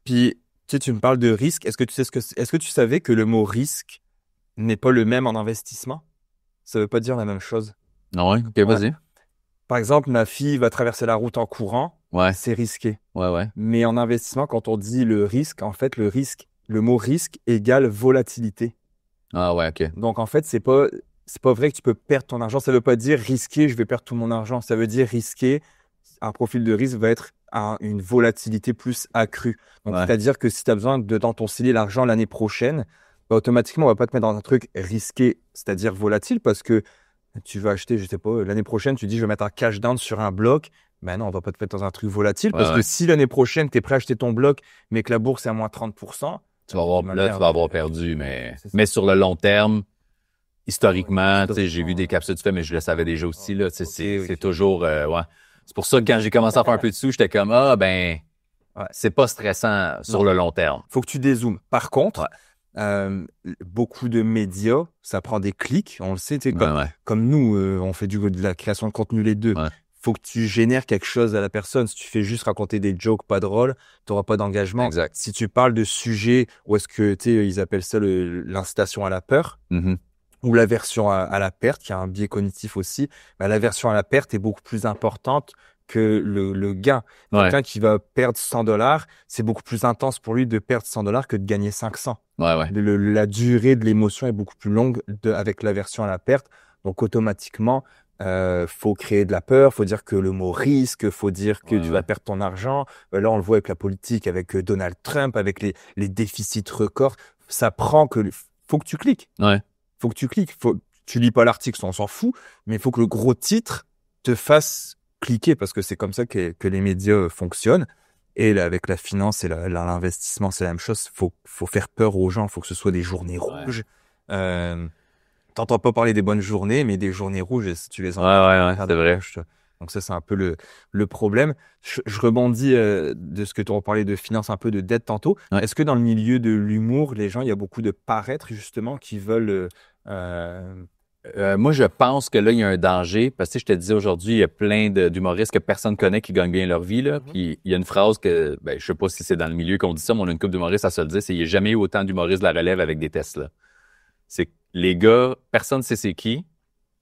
Puis, tu sais, tu me parles de risque. Est-ce que tu savais que le mot risque n'est pas le même en investissement? Ça veut pas dire la même chose. Non, ouais, OK, vas-y. Par exemple, ma fille va traverser la route en courant. C'est risqué. Mais en investissement, quand on dit le risque, en fait, le mot risque égale volatilité. Ah ouais, OK. Donc, en fait, c'est pas vrai que tu peux perdre ton argent. Ça veut pas dire risquer, je vais perdre tout mon argent. Ça veut dire risquer, un profil de risque va être une volatilité plus accrue. Donc, c'est-à-dire que si tu as besoin de dans ton CELI l'argent l'année prochaine, automatiquement, on va pas te mettre dans un truc risqué, c'est-à-dire volatile, parce que tu vas acheter, je sais pas, l'année prochaine, tu dis je vais mettre un cash down sur un bloc. Ben non, on va pas te mettre dans un truc volatile parce que si l'année prochaine, tu es prêt à acheter ton bloc, mais que la bourse est à moins 30%, tu vas avoir perdu. Mais sur le long terme, historiquement, j'ai vu des capsules de fait, mais je le savais déjà aussi. Là, c'est toujours... C'est pour ça que quand j'ai commencé à faire un peu de sous, j'étais comme, c'est pas stressant sur le long terme. Faut que tu dézoomes. Par contre, beaucoup de médias, ça prend des clics, on le sait, tu sais, Ouais, ouais. comme nous, on fait de la création de contenu les deux. Ouais. Faut que tu génères quelque chose à la personne. Si tu fais juste raconter des jokes pas drôles, tu n'auras pas d'engagement. Exact. Si tu parles de sujets où est-ce que, tu sais, ils appellent ça l'incitation à la peur, Mhm. ou l'aversion à la perte, qui a un biais cognitif aussi, bah, l'aversion à la perte est beaucoup plus importante que le gain. Ouais. Quelqu'un qui va perdre $100, c'est beaucoup plus intense pour lui de perdre $100 que de gagner 500. Ouais, ouais. La durée de l'émotion est beaucoup plus longue avec l'aversion à la perte. Donc, automatiquement, faut créer de la peur, faut dire que le mot risque, faut dire que Ouais, tu ouais. vas perdre ton argent. Là, on le voit avec la politique, avec Donald Trump, avec les déficits records. Ça prend faut que tu cliques. Ouais. Faut que tu cliques. Tu lis pas l'article, on s'en fout, mais il faut que le gros titre te fasse cliquer parce que c'est comme ça que les médias fonctionnent. Et là, avec la finance et l'investissement, c'est la même chose. Faut faire peur aux gens. Faut que ce soit des journées rouges. T'entends pas parler des bonnes journées, mais des journées rouges, si tu les Ouais, entends. ouais, ouais, c'est vrai. Donc ça, c'est un peu le problème. Je rebondis de ce que tu en parlais de finance, un peu de dette tantôt. Ouais. Est-ce que dans le milieu de l'humour, les gens, il y a beaucoup de paraître justement qui veulent Moi, je pense que là, il y a un danger. Parce que je te disais aujourd'hui, il y a plein d'humoristes que personne connaît qui gagnent bien leur vie. Là. Puis il y a une phrase que, je sais pas si c'est dans le milieu qu'on dit ça, mais on a une couple d'humoristes à se le dire, c'est qu'il n'y a jamais eu autant d'humoristes de la relève avec des Tesla. C'est que les gars, personne ne sait c'est qui.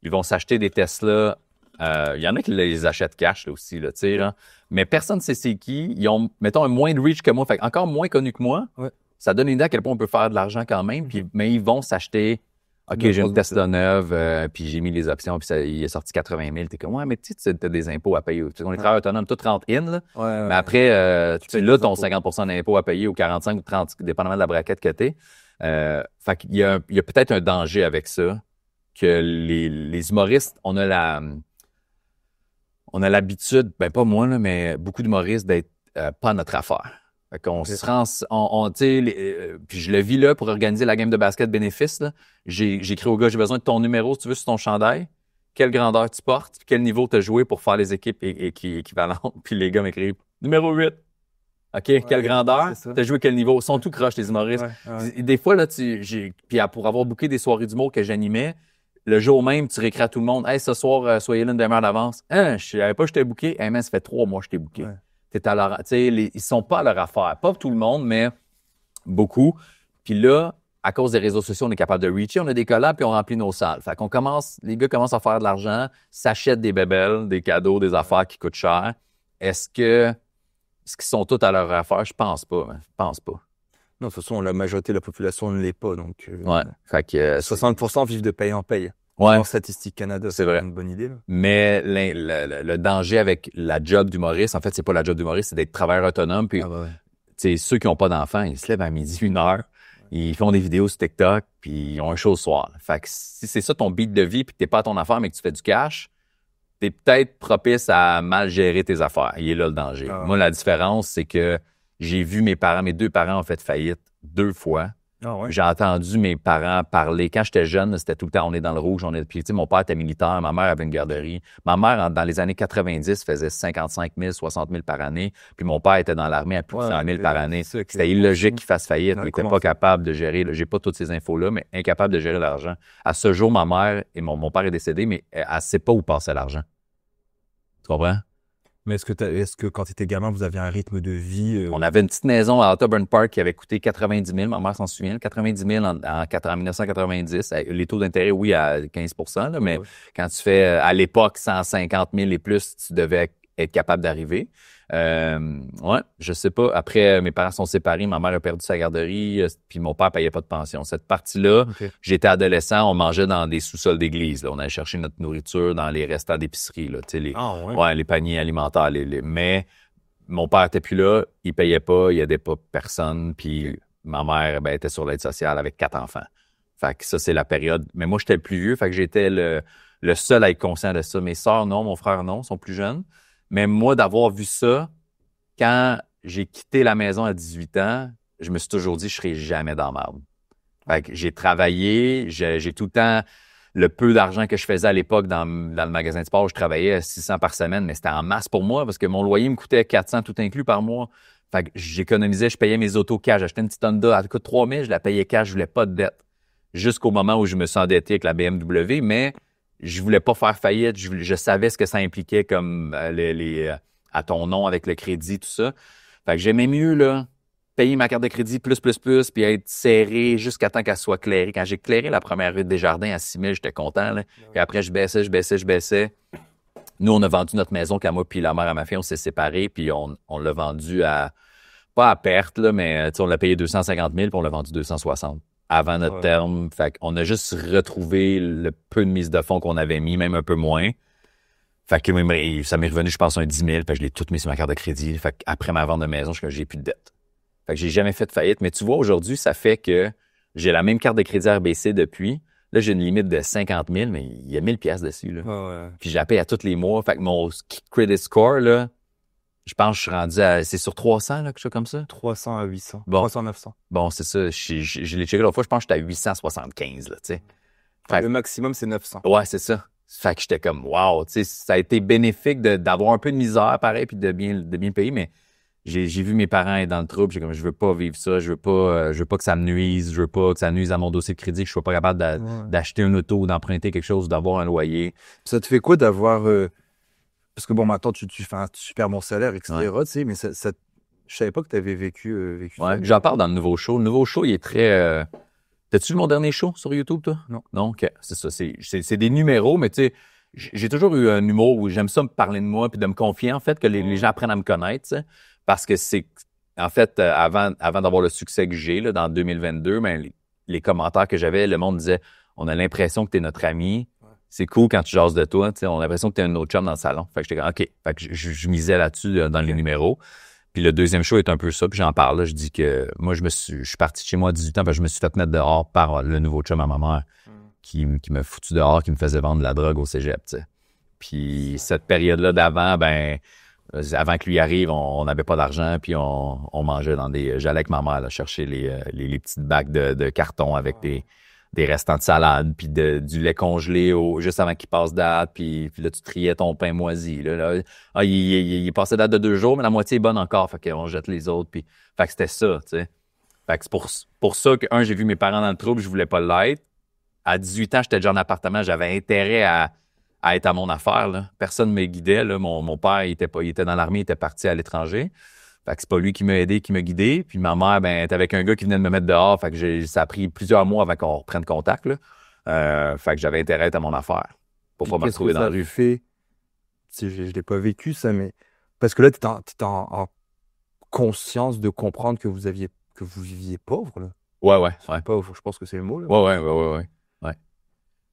Ils vont s'acheter des Tesla. Il y en a qui les achètent cash là, aussi, là, tu sais, là. Mais personne ne sait c'est qui. Ils ont, mettons, un moins de reach que moi, fait encore moins connu que moi. Ouais. Ça donne une idée à quel point on peut faire de l'argent quand même. Puis, mais ils vont s'acheter. OK, Une j'ai une grosse Tesla neuve, puis j'ai mis les options, puis il est sorti 80 000. T'es comme, ouais, mais tu sais, t'as des impôts à payer. Tu sais, on est travailleurs autonomes, tout rentre in, là. Ouais, Mais après, tu payes l'as tes ton impôts. 50 d'impôts à payer ou 45 ou 30, dépendamment de la braquette que t'es. Fait qu'il y a peut-être un danger avec ça, que les humoristes, on a l'habitude, pas moi, là, mais beaucoup d'humoristes d'être pas notre affaire. Fait qu'on se rend, tu sais, puis je le vis là pour organiser la game de basket bénéfice. Là. J'ai écrit au gars, j'ai besoin de ton numéro si tu veux sur ton chandail, quelle grandeur tu portes, puis quel niveau tu as joué pour faire les équipes équivalentes. Puis les gars m'écrivent numéro 8. OK, quelle grandeur? T'as joué quel niveau? Ils sont tout croches, les humoristes. Ouais. Des fois, là, puis pour avoir booké des soirées d'humour que j'animais, le jour même, tu réécris à tout le monde. Hey, ce soir, soyez là une demi-heure d'avance. Hein, je savais pas que je t'ai booké. Hey, man, ça fait 3 mois que je t'ai booké. Ouais. Ils sont pas à leur affaire. Pas tout le monde, mais beaucoup. Puis là, à cause des réseaux sociaux, on est capable de reacher. On a des collabs, puis on remplit nos salles. Fait qu'on les gars commencent à faire de l'argent, s'achètent des bébelles, des cadeaux, des affaires qui coûtent cher. Est-ce qu'ils sont tous à leur affaire? Je pense pas. Je pense pas. Non, de toute façon, la majorité de la population ne l'est pas. Donc, Ouais. Fait que, 60% vivent de paye en paye. Ouais. En Statistique Canada, C'est vrai. une bonne idée. Là. Mais le danger avec la job d'humoriste, en fait, c'est pas la job d'humoriste, c'est d'être travailleur autonome. Puis, ceux qui n'ont pas d'enfants, ils se lèvent à midi, 1 heure, ils font des vidéos sur TikTok, puis ils ont un show le soir. Fait que si c'est ça ton beat de vie, puis que t'es pas à ton affaire, mais que tu fais du cash, t'es peut-être propice à mal gérer tes affaires. Il est là le danger. Moi, la différence, c'est que j'ai vu mes 2 parents ont fait faillite 2 fois. J'ai entendu mes parents parler. Quand j'étais jeune, c'était tout le temps, on est dans le rouge. Puis, tu sais, mon père était militaire, ma mère avait une garderie. Ma mère, dans les années 90, faisait 55 000, 60 000 par année. Puis mon père était dans l'armée à plus de 100 000 par année. C'était illogique qu'il fasse faillite. Il n'était pas capable de gérer. J'ai pas toutes ces infos-là, mais incapable de gérer l'argent. À ce jour, ma mère et mon père est décédé, mais elle ne sait pas où passait l'argent. Tu comprends? Mais est-ce que quand tu étais gamin, vous aviez un rythme de vie On avait une petite maison à Otterburn Park qui avait coûté 90 000. Ma mère s'en souvient. 90 000 en 1990. Les taux d'intérêt, oui, à 15 là, mais quand tu fais, à l'époque, 150 000 et plus, tu devais être capable d'arriver. Je sais pas. Après, mes parents sont séparés. Ma mère a perdu sa garderie, puis mon père payait pas de pension. Cette partie-là, j'étais adolescent, on mangeait dans des sous-sols d'église. Là. On allait chercher notre nourriture dans les restaurants d'épicerie. Là, les paniers alimentaires. Mais mon père était plus là, il payait pas, il aidait pas personne. Puis ma mère était sur l'aide sociale avec 4 enfants. Fait que ça, c'est la période. Mais moi, j'étais le plus vieux, fait que j'étais le seul à être conscient de ça. Mes sœurs, non, mon frère, non, sont plus jeunes. Mais moi, d'avoir vu ça, quand j'ai quitté la maison à 18 ans, je me suis toujours dit, je serai jamais dans la merde. Fait que j'ai travaillé, j'ai tout le temps, le peu d'argent que je faisais à l'époque dans le magasin de sport, je travaillais 600 par semaine, mais c'était en masse pour moi parce que mon loyer me coûtait 400 tout inclus par mois. Fait que j'économisais, je payais mes autos cash. J'achetais une petite Honda, elle coûte 3 000, je la payais cash, je voulais pas de dette. Jusqu'au moment où je me suis endetté avec la BMW, mais je voulais pas faire faillite. Je savais ce que ça impliquait comme à ton nom avec le crédit, tout ça. Fait que j'aimais mieux, là, payer ma carte de crédit plus, puis être serré jusqu'à temps qu'elle soit clairée. Quand j'ai clairé la première rue des Jardins à 6 000, j'étais content, là. Puis après, je baissais. Nous, on a vendu notre maison quand moi puis la mère à ma fille, on s'est séparés, puis on l'a vendu pas à perte, là, mais on l'a payé 250 000, puis on l'a vendu 260 avant notre terme. Fait qu'on a juste retrouvé le peu de mise de fonds qu'on avait mis, même un peu moins. Fait que ça m'est revenu, je pense, un 10 000, puis je l'ai tout mis sur ma carte de crédit. Fait qu'après ma vente de maison, j'ai plus de dette. Fait que j'ai jamais fait de faillite. Mais tu vois, aujourd'hui, ça fait que j'ai la même carte de crédit RBC depuis. Là, j'ai une limite de 50 000, mais il y a 1000 pièces dessus, là. Puis je la paye à tous les mois. Fait que mon credit score, là, je pense que je suis rendu c'est sur 300, là, quelque chose comme ça. 300 à 800. Bon. 300 900. Bon, c'est ça. Je l'ai checké l'autre fois, je pense que j'étais à 875, là, tu sais. Le maximum, c'est 900. Ouais, c'est ça. Fait que j'étais comme, wow, tu sais, ça a été bénéfique d'avoir un peu de misère, pareil, puis de bien payer, mais j'ai vu mes parents être dans le trouble. J'ai comme, je veux pas vivre ça, je veux pas que ça me nuise, je veux pas que ça nuise à mon dossier de crédit, que je sois pas capable d'acheter une auto ou d'emprunter quelque chose, d'avoir un loyer. Ça te fait quoi d'avoir... Parce que bon, maintenant, tu fais un super bon salaire, etc., tu sais, mais je savais pas que tu avais vécu ouais, ça. J'en parle dans le nouveau show. Le nouveau show, il est très... T'as-tu vu mon dernier show sur YouTube, toi? Non. Non? OK. C'est ça. C'est des numéros, mais tu sais, j'ai toujours eu un humour où j'aime ça me parler de moi puis de me confier, en fait, que les gens apprennent à me connaître, tu sais. Parce que c'est... En fait, avant d'avoir le succès que j'ai, là, dans 2022, ben, les commentaires que j'avais, le monde disait « On a l'impression que t'es notre ami. C'est cool quand tu jases de toi. Tu sais, on a l'impression que t'es un autre chum dans le salon. » Fait que j'étais comme « OK. » Fait que je misais là-dessus dans les numéros. Puis le deuxième show est un peu ça, puis j'en parle. Là, je dis que moi, je suis parti de chez moi à 18 ans, parce que je me suis fait mettre dehors par le nouveau chum à ma mère qui m'a foutu dehors, qui me faisait vendre de la drogue au cégep, tu sais. Puis cette période-là d'avant, ben, avant que lui arrive, on n'avait pas d'argent, puis on mangeait j'allais avec ma mère là, chercher les petites bacs de carton avec des restants de salade, puis du lait congelé juste avant qu'il passe date, puis là, tu triais ton pain moisi. Là. Il est passé date de 2 jours, mais la moitié est bonne encore, fait qu'on jette les autres. Puis, fait que c'était ça, tu sais. Fait que c'est pour ça que, j'ai vu mes parents dans le trouble, je voulais pas l'être. À 18 ans, j'étais déjà en appartement, j'avais intérêt à être à mon affaire. Là. Personne ne me guidait. Là. Mon père, il était dans l'armée, il était parti à l'étranger. Fait que c'est pas lui qui m'a aidé, qui m'a guidé. Puis ma mère, ben, était avec un gars qui venait de me mettre dehors. Fait que ça a pris plusieurs mois avant qu'on reprenne contact, là. Fait que j'avais intérêt à être à mon affaire. Pour pas me retrouver dans la rue. Fait, je l'ai pas vécu, ça, mais. Parce que là, tu étais en conscience de comprendre que vous viviez pauvre, là. Ouais. Pauvre, je pense que c'est le mot, là. Ouais.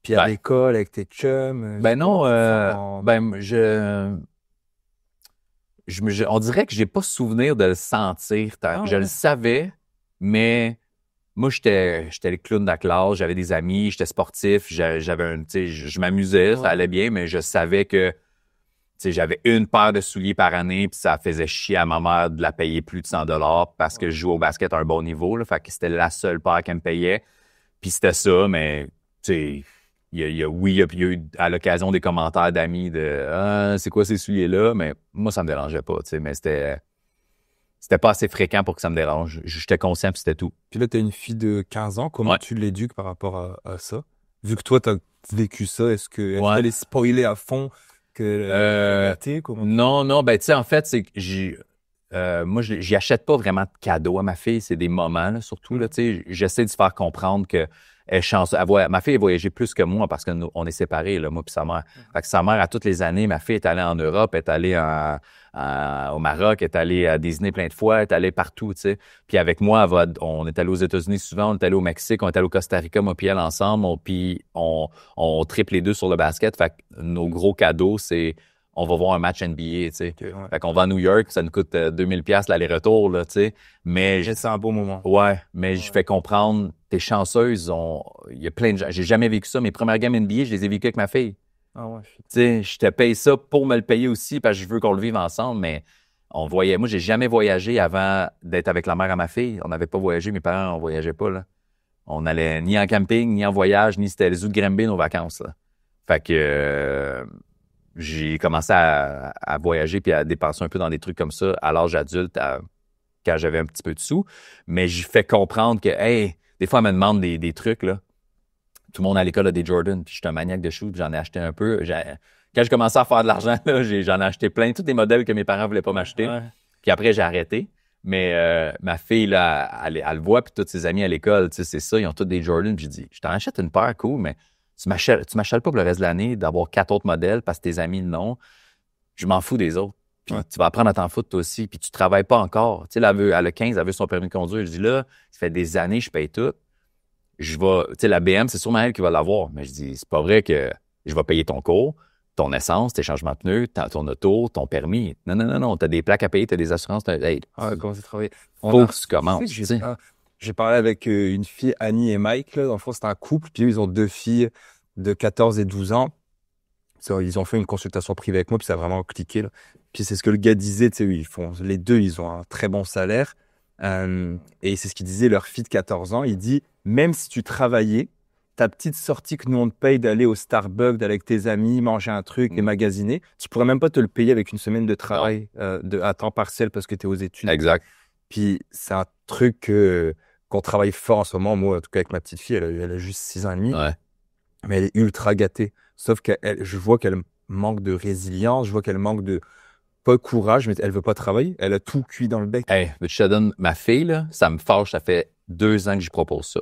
Puis à l'école, avec tes chums. Ben non, on dirait que j'ai pas souvenir de le sentir. Je le savais, mais moi, j'étais le clown de la classe, j'avais des amis, j'étais sportif, je m'amusais, ça allait bien, mais je savais que j'avais une paire de souliers par année, puis ça faisait chier à ma mère de la payer plus de 100 $ parce que je jouais au basket à un bon niveau. Là, fait que c'était la seule paire qu'elle me payait. Puis c'était ça, mais tu sais, il y a eu à l'occasion des commentaires d'amis de c'est quoi ces souliers-là? Mais moi, ça me dérangeait pas, tu sais, mais c'était pas assez fréquent pour que ça me dérange. J'étais conscient, puis c'était tout. Puis là, tu as une fille de 15 ans. Comment tu l'éduques par rapport à ça? Vu que toi, tu as vécu ça, est-ce qu'elle est spoilée à fond? Non, ben tu sais, en fait, c'est que moi, j'y achète pas vraiment de cadeaux à ma fille. C'est des moments, là, surtout, là, tu sais. J'essaie de se faire comprendre que elle est chanceuse. Ma fille a voyagé plus que moi parce qu'on est séparés, là, moi puis sa mère. Fait que sa mère, à toutes les années, ma fille est allée en Europe, est allée au Maroc, est allée à Disney plein de fois, est allée partout, tu sais. Puis avec moi, on est allé aux États-Unis souvent, on est allé au Mexique, on est allé au Costa Rica, moi puis elle ensemble, puis on triple les deux sur le basket. Fait que nos gros cadeaux, c'est on va voir un match NBA, tu sais. Okay, ouais. Fait qu'on va à New York, ça nous coûte 2000$ l'aller-retour, là, tu sais. Mais c'est un beau moment. Ouais, mais je fais comprendre, t'es chanceuse, il y a plein de gens. J'ai jamais vécu ça. Mes premières games NBA, je les ai vécues avec ma fille. Ah ouais. Tu sais, je te paye ça pour me le payer aussi parce que je veux qu'on le vive ensemble, mais moi, j'ai jamais voyagé avant d'être avec la mère à ma fille. On n'avait pas voyagé, mes parents, on voyageait pas, là. On allait ni en camping, ni en voyage, ni c'était les zoo de Granby, nos vacances, là. Fait que j'ai commencé à voyager puis à dépenser un peu dans des trucs comme ça à l'âge adulte, à quand j'avais un petit peu de sous. Mais j'ai fait comprendre que, hey, des fois, elle me demande des trucs, là. Tout le monde à l'école a des Jordan, puis je suis un maniaque de shoes, puis j'en ai acheté un peu. Quand j'ai commencé à faire de l'argent, là, j'en ai acheté plein, tous des modèles que mes parents voulaient pas m'acheter. Ouais. Puis après, j'ai arrêté. Mais ma fille, là, elle le voit, puis tous ses amis à l'école, tu sais, c'est ça, ils ont tous des Jordan. Puis je dis, je t'en achète une paire, cool, mais tu m'achètes pas pour le reste de l'année d'avoir 4 autres modèles parce que tes amis l'ont. Je m'en fous des autres. Puis tu vas apprendre à t'en foutre toi aussi, puis tu travailles pas encore. Tu sais, elle a 15, elle veut son permis de conduire. Je dis là, ça fait des années, je paye tout. Tu sais, la BM, c'est sûrement elle qui va l'avoir. Mais je dis, c'est pas vrai que je vais payer ton cours, ton essence, tes changements de pneus, ton auto, ton permis. Non. T'as des plaques à payer, t'as des assurances. Hey, Comment c'est travaillé? faut que tu commences. J'ai parlé avec une fille, Annie et Mike, là. Dans le fond, c'est un couple, puis eux, ils ont 2 filles de 14 et 12 ans. Ils ont fait une consultation privée avec moi, puis ça a vraiment cliqué, là. Puis c'est ce que le gars disait, tu sais, les deux, ils ont un très bon salaire. Et c'est ce qu'il disait, leur fille de 14 ans. Il dit, même si tu travaillais, ta petite sortie que nous on te paye d'aller au Starbucks, d'aller avec tes amis, manger un truc et magasiner, tu pourrais même pas te le payer avec une semaine de travail à temps partiel parce que tu es aux études. Exact. Puis c'est un truc qu'on travaille fort en ce moment. Moi, en tout cas, avec ma petite fille, elle a juste 6 ans et demi. Ouais. Mais elle est ultra gâtée. Sauf que je vois qu'elle manque de résilience, je vois qu'elle manque de, pas de courage, mais elle veut pas travailler. Elle a tout cuit dans le bec. Hey, je te donne ma fille, là, ça me fâche, ça fait 2 ans que j'y propose ça.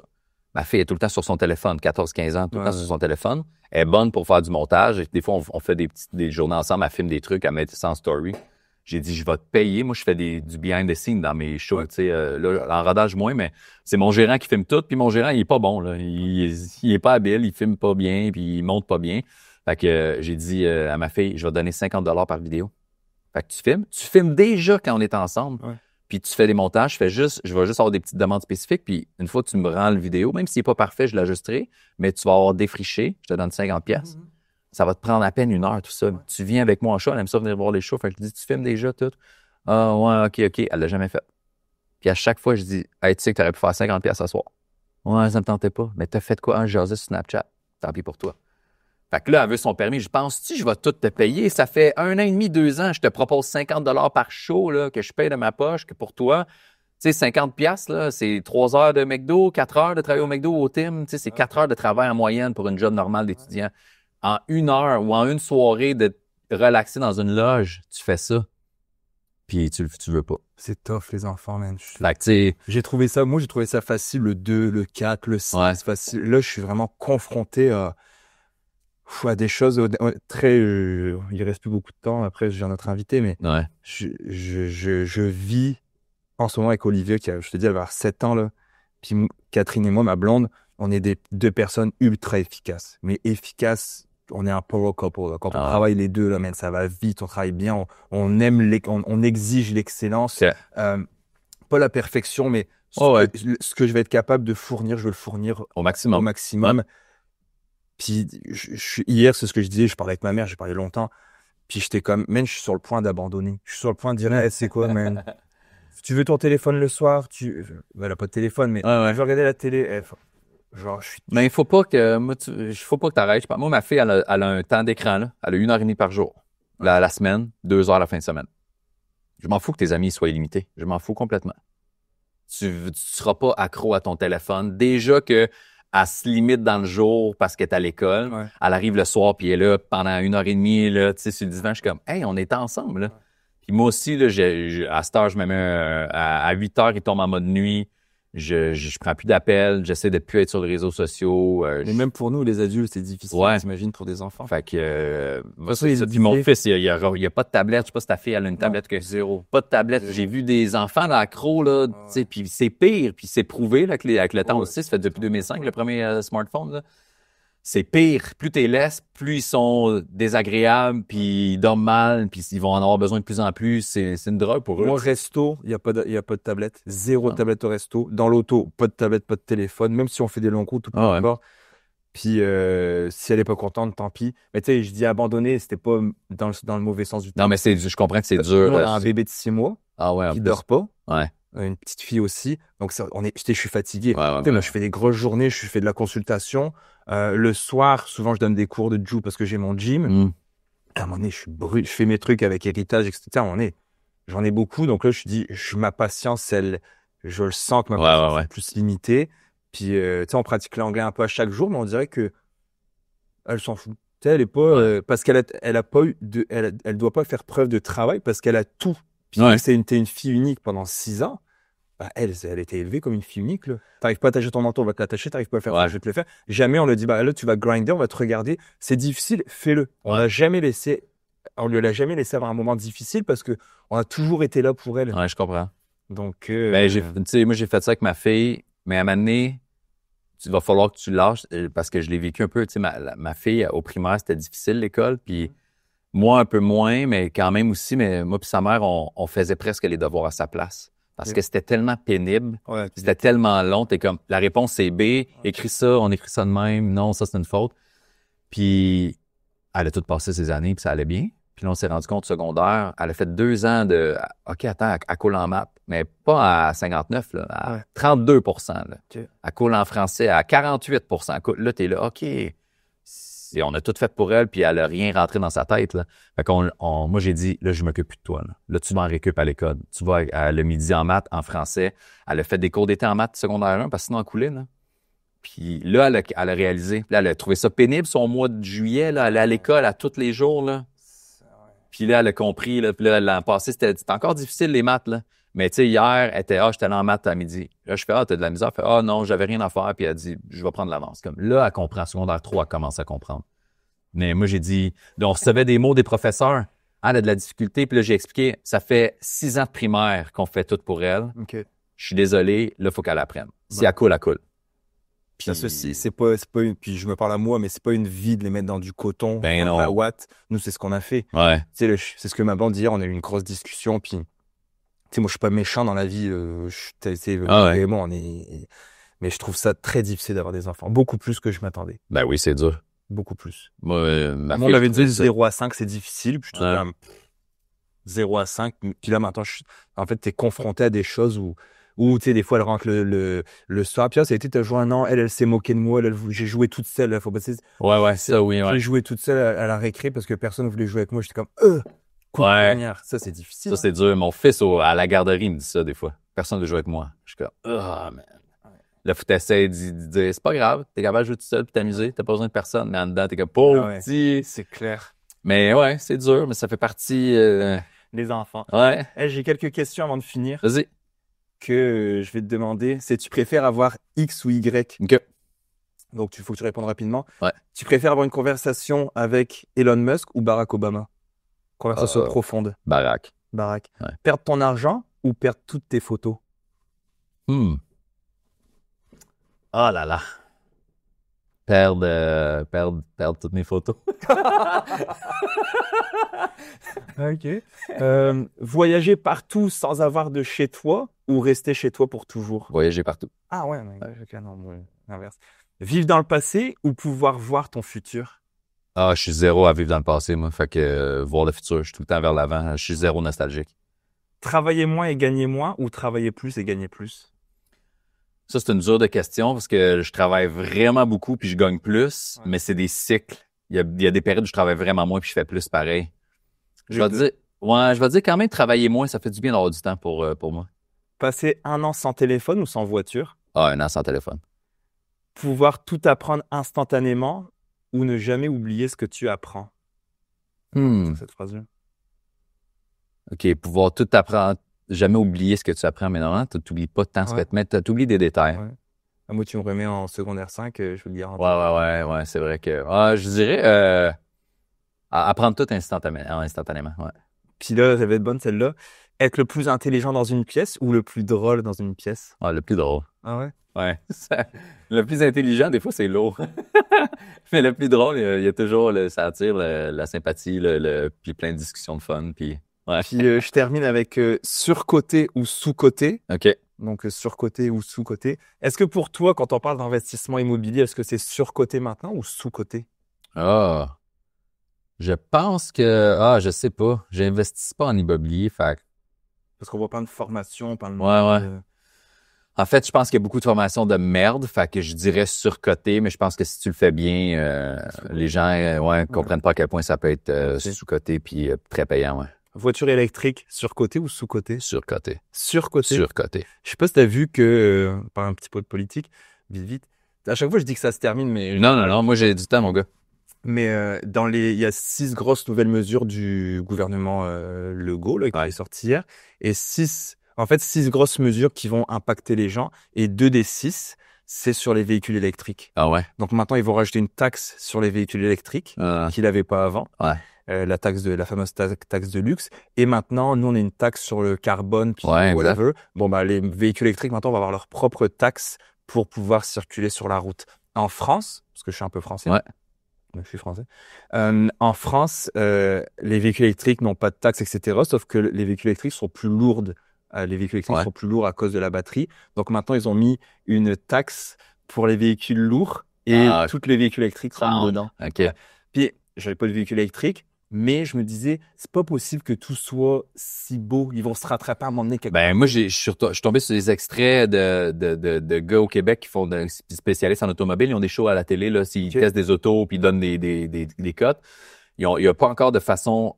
Ma fille est tout le temps sur son téléphone, 14-15 ans, tout le temps sur son téléphone. Elle est bonne pour faire du montage. Et des fois, on fait des journées ensemble, elle filme des trucs, elle met ça en story. J'ai dit, je vais te payer. Moi, je fais du behind the scenes dans mes shows. Tu sais, là, en rodage moins, mais c'est mon gérant qui filme tout. Puis mon gérant, il est pas bon. Là. Il est pas habile, il filme pas bien, puis il monte pas bien. Fait que j'ai dit à ma fille, je vais te donner 50$ par vidéo. Fait que tu filmes. Tu filmes déjà quand on est ensemble. Ouais. Puis tu fais des montages. Je vais juste avoir des petites demandes spécifiques. Puis une fois que tu me rends le vidéo, même s'il n'est pas parfait, je l'ajusterai. Mais tu vas avoir défriché. Je te donne 50$. Ça va te prendre à peine 1 heure, tout ça. Ouais. Tu viens avec moi en show. Elle aime ça venir voir les shows. Fait que je dis, tu filmes déjà tout. Ah, ouais, OK. Elle l'a jamais fait. Puis à chaque fois, je dis, hey, tu sais que tu aurais pu faire 50$ ce soir. Ouais, ça me tentait pas. Mais t'as fait quoi? Un jasé sur Snapchat. Tant pis pour toi. Fait que là, elle veut son permis. Je pense-tu, je vais tout te payer. Ça fait 1 an et demi, 2 ans, je te propose 50$ par show là, que je paye de ma poche, que pour toi, tu sais, 50$, là, c'est 3 heures de McDo, 4 heures de travail au McDo au Tim. Tu sais, c'est 4 heures de travail en moyenne pour une job normale d'étudiant. En 1 heure ou en une soirée de relaxer dans une loge, tu fais ça. Puis tu veux pas. C'est tough, les enfants, man. Fait que, tu sais, J'ai trouvé ça facile, le 2, le 4, le 6, Ouais. facile. Là, je suis vraiment confronté à des choses très... il reste plus beaucoup de temps, après j'ai un autre invité, mais ouais. je vis en ce moment avec Olivier, qui a, je te dis, elle va avoir 7 ans, là. Puis Catherine et moi, ma blonde, on est deux personnes ultra efficaces. Mais efficaces, on est un power couple, là. Quand on travaille les deux, là, man, ça va vite, on travaille bien, on aime, on exige l'excellence. Pas la perfection, mais ce que je vais être capable de fournir, je veux le fournir Au maximum. Ouais. Puis hier, c'est ce que je disais, je parlais avec ma mère, j'ai parlé longtemps. Puis j'étais comme, man, je suis sur le point d'abandonner. Je suis sur le point de dire, hey, c'est quoi, man? Tu veux ton téléphone le soir? Elle n'a pas de téléphone, mais je veux regarder la télé. Genre, Mais il faut pas que tu arrêtes. Moi, ma fille, elle a un temps d'écran, là. Elle a 1 heure et demie par jour. La semaine, 2 heures la fin de semaine. Je m'en fous que tes amis soient illimités. Je m'en fous complètement. Tu seras pas accro à ton téléphone. Déjà que elle se limite dans le jour parce qu'elle est à l'école. Ouais. Elle arrive le soir, puis elle est là pendant 1 heure et demie, là, tu sais, sur le divan. Je suis comme, hey, on est ensemble, là. Ouais. Puis moi aussi, là, à cette heure, je me mets à 8 heures, il tombe en mode nuit. Je prends plus d'appels. J'essaie de plus être sur les réseaux sociaux. Mais même pour nous, les adultes, c'est difficile, t'imagines, pour des enfants. Fait que, puis mon fils, il y a pas de tablette. Je sais pas si ta fille, elle a une tablette que zéro. Pas de tablette. J'ai vu des enfants là, accros, là, tu sais, puis c'est pire. Puis c'est prouvé, là, avec le temps aussi. Ça fait depuis 2005, le premier smartphone, là. C'est pire. Plus tu les laisses, plus ils sont désagréables, puis ils dorment mal, puis ils vont en avoir besoin de plus en plus. C'est une drogue pour eux. Moi, au resto, il n'y a pas de tablette. Zéro tablette au resto. Dans l'auto, pas de tablette, pas de téléphone. Même si on fait des longs coups, tout peu importe. Puis si elle n'est pas contente, tant pis. Mais tu sais, je dis abandonner, c'était pas dans le mauvais sens du terme. Non, mais je comprends que c'est dur. On a un bébé de 6 mois qui ne dort pas. Ouais. Une petite fille aussi. Donc, je suis fatigué. Moi, je fais des grosses journées, je fais de la consultation. Le soir, souvent, je donne des cours de jiu parce que j'ai mon gym. À un moment donné, je suis brûlé. Je fais mes trucs avec héritage, etc. À un moment donné, j'en ai beaucoup. Donc là, ma patience, je le sens que ma Ouais, patience ouais, ouais. est plus limitée. Puis, tu sais, on pratique l'anglais un peu à chaque jour, mais on dirait que elle s'en fout. Tu sais, elle est pas, Ouais. parce elle a pas eu elle doit pas faire preuve de travail parce qu'elle a tout. Puis, Ouais. t'es une fille unique pendant 6 ans. Bah, elle était élevée comme une fille unique, là. T'arrives pas à attacher ton manteau, on va te l'attacher, t'arrives pas à le faire, Ouais. je vais te le faire. Jamais on lui dit, bah, là, tu vas grinder, on va te regarder. C'est difficile, fais-le. On lui a jamais laissé avoir un moment difficile parce que on a toujours été là pour elle. Ouais, je comprends. Donc, Ben, tu sais, moi, j'ai fait ça avec ma fille, mais à un moment donné, il va falloir que tu lâches parce que je l'ai vécu un peu. Tu sais, ma fille, au primaire, c'était difficile, l'école, puis moi, un peu moins, mais quand même aussi. Mais moi puis sa mère, on faisait presque les devoirs à sa place parce que c'était tellement pénible, ouais, c'était tellement long. T'es comme, la réponse, c'est B, écris ça, on écrit ça de même. Non, ça, c'est une faute. Puis, elle a tout passé ses années, puis ça allait bien. Puis là, on s'est rendu compte, secondaire, elle a fait 2 ans de OK, attends, elle coule en maths, mais pas à 59, là, à 32 là. OK. Elle coule en français à 48 Là, t'es là, OK. Et on a tout fait pour elle, puis elle a rien rentré dans sa tête, là. Fait moi, j'ai dit, là, je m'occupe plus de toi, là. Là, tu vas en récup à l'école. Tu vas le midi en maths, en français. Elle a fait des cours d'été en maths secondaire 1, parce que sinon, elle coulait, là. Puis là, elle a réalisé. Là, elle a trouvé ça pénible, son mois de juillet, là. Elle est à l'école à tous les jours, là. Puis là, elle a compris, là. Puis là, l'an passé, c'était encore difficile, les maths, là. Mais tu sais, hier, elle était, j'étais allé en maths à midi. Là, je fais, t'as de la misère. Elle fait, non, j'avais rien à faire. Puis elle dit, je vais prendre l'avance. Comme là, elle comprend. Secondaire 3, elle commence à comprendre. Mais moi, j'ai dit, on recevait des mots des professeurs. Elle a de la difficulté. Puis là, j'ai expliqué, ça fait 6 ans de primaire qu'on fait tout pour elle. OK. Je suis désolé, là, il faut qu'elle apprenne. Si elle coule, elle coule. Puis c'est pas une, puis je me parle à moi, mais c'est pas une vie de les mettre dans du coton. Ben non. À Watt. Nous, c'est ce qu'on a fait. Ouais. Tu sais, c'est ce que ma bande hier, on a eu une grosse discussion. Puis, tu sais, moi, je suis pas méchant dans la vie. Vraiment, mais je trouve ça très difficile d'avoir des enfants. Beaucoup plus que je m'attendais. Ben oui, c'est dur. Beaucoup plus. Moi, on avait dit 0 à 5, c'est difficile. Puis, je Ouais. comme 0 à 5. Puis là, maintenant, en fait, t'es confronté à des choses où tu sais, des fois, elle rentre le soir. Puis là, ça a été, t'as joué un an, elle s'est moquée de moi. J'ai joué toute seule. Faut pas, ouais, ça, oui, ouais. J'ai joué toute seule à la récré parce que personne ne voulait jouer avec moi. J'étais comme, ouais. Ça, c'est difficile. Ça, c'est dur. Mon fils, à la garderie, il me dit ça des fois. Personne ne veut jouer avec moi. Je suis comme, man. Là, faut t'essayer de dire, c'est pas grave, t'es capable de jouer tout seul puis t'amuser, t'as pas besoin de personne. Mais en dedans, t'es comme, pauvre petit. C'est clair. Mais ouais, c'est dur, mais ça fait partie. Les enfants. Ouais. J'ai quelques questions avant de finir. Vas-y. Que je vais te demander. C'est, tu préfères avoir X ou Y? OK. Donc, il faut que tu répondes rapidement. Ouais. Tu préfères avoir une conversation avec Elon Musk ou Barack Obama? Conversation profonde. Barack. Barack. Ouais. Perdre ton argent ou perdre toutes tes photos? Oh là là. Perdre toutes mes photos. OK. Voyager partout sans avoir de chez toi ou rester chez toi pour toujours? Voyager partout. Ah ouais, non, l'inverse. Vivre dans le passé ou pouvoir voir ton futur? Je suis zéro à vivre dans le passé, moi. Fait que voir le futur, je suis tout le temps vers l'avant. Je suis zéro nostalgique. Travailler moins et gagner moins ou travailler plus et gagner plus? Ça, c'est une dure de question parce que je travaille vraiment beaucoup puis je gagne plus, mais c'est des cycles. Il y a des périodes où je travaille vraiment moins puis je fais plus pareil. Je vais dire quand même travailler moins, ça fait du bien d'avoir du temps pour moi. Passer 1 an sans téléphone ou sans voiture? 1 an sans téléphone. Pouvoir tout apprendre instantanément ou ne jamais oublier ce que tu apprends? Cette phrase-là. OK, pouvoir tout apprendre, jamais oublier ce que tu apprends, mais normalement, tu n'oublies pas tant ce que tu mets, tu oublies des détails. Ouais. Moi, tu me remets en secondaire 5, je veux le dire. Ouais, c'est vrai que... je dirais apprendre tout instantanément, ouais. Puis là, ça va être bonne celle-là. Être le plus intelligent dans une pièce ou le plus drôle dans une pièce? Le plus drôle. Ah ouais? Ouais. Le plus intelligent, des fois, c'est lourd. Mais le plus drôle, il y a toujours, ça attire la sympathie, puis plein de discussions de fun, puis... Ouais. Puis je termine avec surcoté ou sous-coté. OK. Donc surcoté ou sous-coté. Est-ce que pour toi, quand on parle d'investissement immobilier, est-ce que c'est surcoté maintenant ou sous-coté? Je pense que... je sais pas. J'investis pas en immobilier, fait... Parce qu'on voit plein de formations, plein de... Ouais. En fait, je pense qu'il y a beaucoup de formations de merde, fait que je dirais surcoté, mais je pense que si tu le fais bien, les gens comprennent pas à quel point ça peut être sous-coté puis très payant, ouais. Voiture électrique, surcotée ou sous-cotée? Surcoté. Surcotée. Surcoté. Je sais pas si t'as vu que, par un petit peu de politique, vite. À chaque fois, je dis que ça se termine, mais Non, moi j'ai du temps, mon gars. il y a 6 grosses nouvelles mesures du gouvernement Legault là, qui est sorti hier, et 6 grosses mesures qui vont impacter les gens, et 2 des 6, c'est sur les véhicules électriques. Ah ouais? Donc maintenant, ils vont rajouter une taxe sur les véhicules électriques qu'ils n'avaient pas avant. Ouais. La fameuse taxe de luxe. Et maintenant, nous, on a une taxe sur le carbone, puis Ouais, whatever. Bon, bah, les véhicules électriques, maintenant, vont avoir leur propre taxe pour pouvoir circuler sur la route. En France, parce que je suis un peu français. Ouais. Je suis français. En France, les véhicules électriques n'ont pas de taxe, etc. Sauf que les véhicules électriques sont plus lourdes. Les véhicules électriques sont plus lourds à cause de la batterie. Donc maintenant, ils ont mis une taxe pour les véhicules lourds et tous les véhicules électriques rentrent dedans. OK. Ouais. Puis, j'avais pas de véhicule électrique, mais je me disais, c'est pas possible que tout soit si beau. Ils vont se rattraper à un moment donné quelque part. Ben, moi, je suis tombé sur des extraits de gars au Québec qui font spécialistes en automobile. Ils ont des shows à la télé, là. S'ils testent des autos puis ils donnent des cotes. Il n'y a pas encore de façon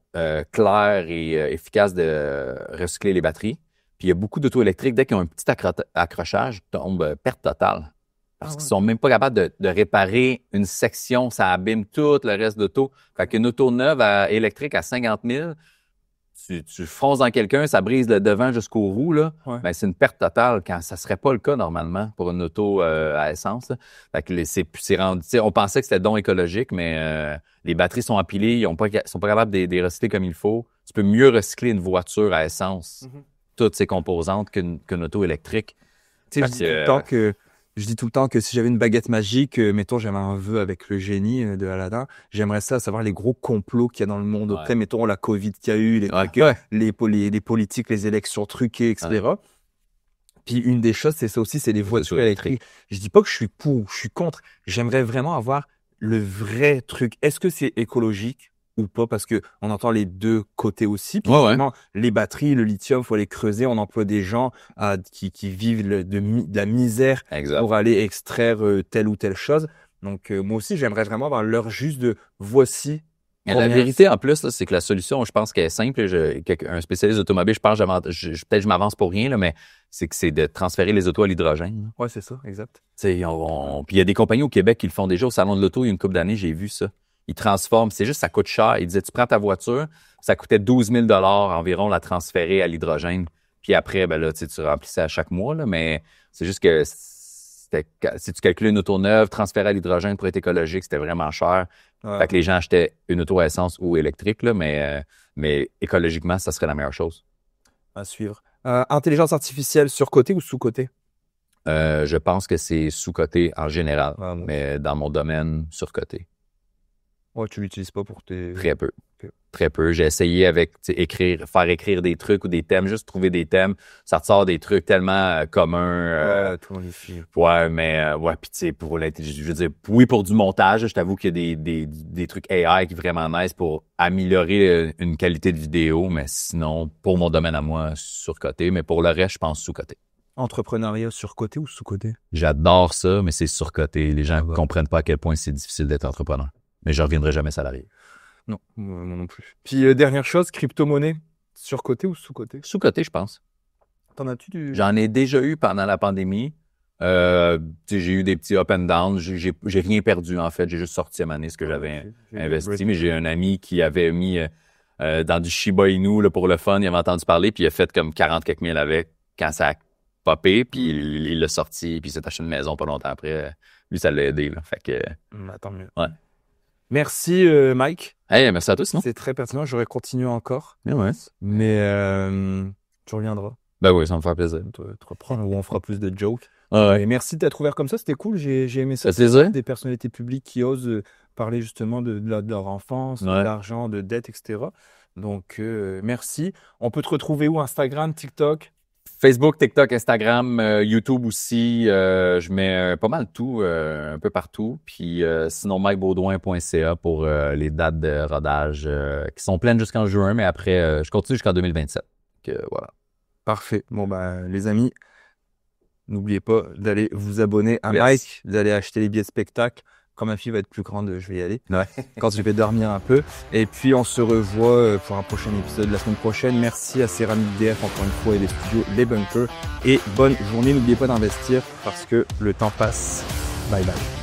claire et efficace de recycler les batteries. Puis il y a beaucoup d'autos électriques, dès qu'ils ont un petit accrochage, tombent perte totale. Parce qu'ils sont même pas capables de réparer une section, ça abîme tout le reste d'auto. Fait qu'une auto neuve électrique à 50 000, tu fonces dans quelqu'un, ça brise le devant jusqu'aux roues, là. Ouais. Ben, c'est une perte totale quand ça serait pas le cas normalement pour une auto à essence. Là. Fait que c'est rendu, on pensait que c'était don écologique, mais les batteries sont empilées, ils sont pas capables de les recycler comme il faut. Tu peux mieux recycler une voiture à essence, toutes ses composantes qu'une auto électrique. Tu sais, je dis tout le temps que si j'avais une baguette magique, mettons, j'avais un vœu avec le génie de Aladdin, j'aimerais ça, savoir les gros complots qu'il y a dans le monde après, mettons, la COVID qu'il y a eu, les politiques, les élections truquées, etc. Ouais. Puis une des choses, c'est ça aussi, c'est les voitures électriques. Je dis pas que je suis pour ou je suis contre. J'aimerais vraiment avoir le vrai truc. Est-ce que c'est écologique ou pas? Parce que on entend les deux côtés aussi. Puis vraiment, les batteries, le lithium, faut les creuser. On emploie des gens qui vivent de la misère pour aller extraire telle ou telle chose. Donc moi aussi, j'aimerais vraiment avoir l'heure juste de voici. La vérité, en plus, là, c'est que la solution, je pense qu'elle est simple. Un spécialiste automobile, je pense, peut-être je m'avance pour rien, là, mais c'est de transférer les autos à l'hydrogène. Oui, c'est ça, exact. Puis il y a des compagnies au Québec qui le font déjà. Au Salon de l'Auto, il y a une couple d'années, j'ai vu ça. Ils transforment. C'est juste, ça coûte cher. Ils disaient, tu prends ta voiture, ça coûtait 12 000 environ la transférer à l'hydrogène. Puis après, ben là, tu remplissais à chaque mois, là, mais c'est juste que si tu calcules une auto neuve, transférer à l'hydrogène pour être écologique, c'était vraiment cher. Ouais. Fait que les gens achetaient une auto à essence ou électrique, là, mais écologiquement, ça serait la meilleure chose. À suivre. Intelligence artificielle, surcotée ou sous-cotée? Je pense que c'est sous-coté en général, mais dans mon domaine, surcoté. Ouais, tu l'utilises pas pour tes... Très peu. Okay. Très peu. J'ai essayé avec faire écrire des trucs ou des thèmes, juste trouver des thèmes. Ça te sort des trucs tellement communs. Tout le monde est fini. Ouais, mais puis tu sais, pour l'intelligence, je veux dire, oui, pour du montage, je t'avoue qu'il y a des trucs AI qui sont vraiment nice pour améliorer une qualité de vidéo, mais sinon, pour mon domaine à moi, surcoté. Mais pour le reste, je pense sous-coté. Entrepreneuriat surcoté ou sous-coté? J'adore ça, mais c'est surcoté. Les gens ne comprennent pas à quel point c'est difficile d'être entrepreneur. Mais je ne reviendrai jamais salarié. Non, moi non plus. Puis, dernière chose, crypto-monnaie, surcoté ou sous-coté? Sous-coté, je pense. T'en as-tu du... J'en ai déjà eu pendant la pandémie. J'ai eu des petits up and down. J'ai rien perdu, en fait. J'ai juste sorti à ma ce que j'avais investi. Mais j'ai un ami qui avait mis dans du Shiba Inu là, pour le fun. Il avait entendu parler, puis il a fait comme 40 quelques mille avec quand ça a popé, puis il l'a sorti, puis il s'est acheté une maison pas longtemps après. Lui, ça l'a aidé. Là. Fait que... Tant mieux. Ouais. Merci, Mike. Hey, merci à tous, non? C'est très pertinent. J'aurais continué encore. Ouais. Mais tu reviendras. Ben oui, ça me fera plaisir. Te reprendre où on fera plus de jokes. Ouais. Et merci d'être ouvert comme ça. C'était cool. J'ai aimé ça. C'est plaisir. Des personnalités publiques qui osent parler justement de leur enfance, de l'argent, de dette, etc. Donc, merci. On peut te retrouver où? Instagram, TikTok? Facebook, TikTok, Instagram, YouTube aussi. Je mets pas mal tout, un peu partout. Puis sinon, mikebaudouin.ca pour les dates de rodage qui sont pleines jusqu'en juin, mais après, je continue jusqu'en 2027. Voilà. Parfait. Bon, ben, les amis, n'oubliez pas d'aller vous abonner à Mike, d'aller acheter les billets de spectacle. Quand ma fille va être plus grande, je vais y aller. Ouais. Quand je vais dormir un peu. Et puis, on se revoit pour un prochain épisode la semaine prochaine. Merci à Céramique DF encore une fois et les studios Les Bunkers. Et bonne journée. N'oubliez pas d'investir parce que le temps passe. Bye bye.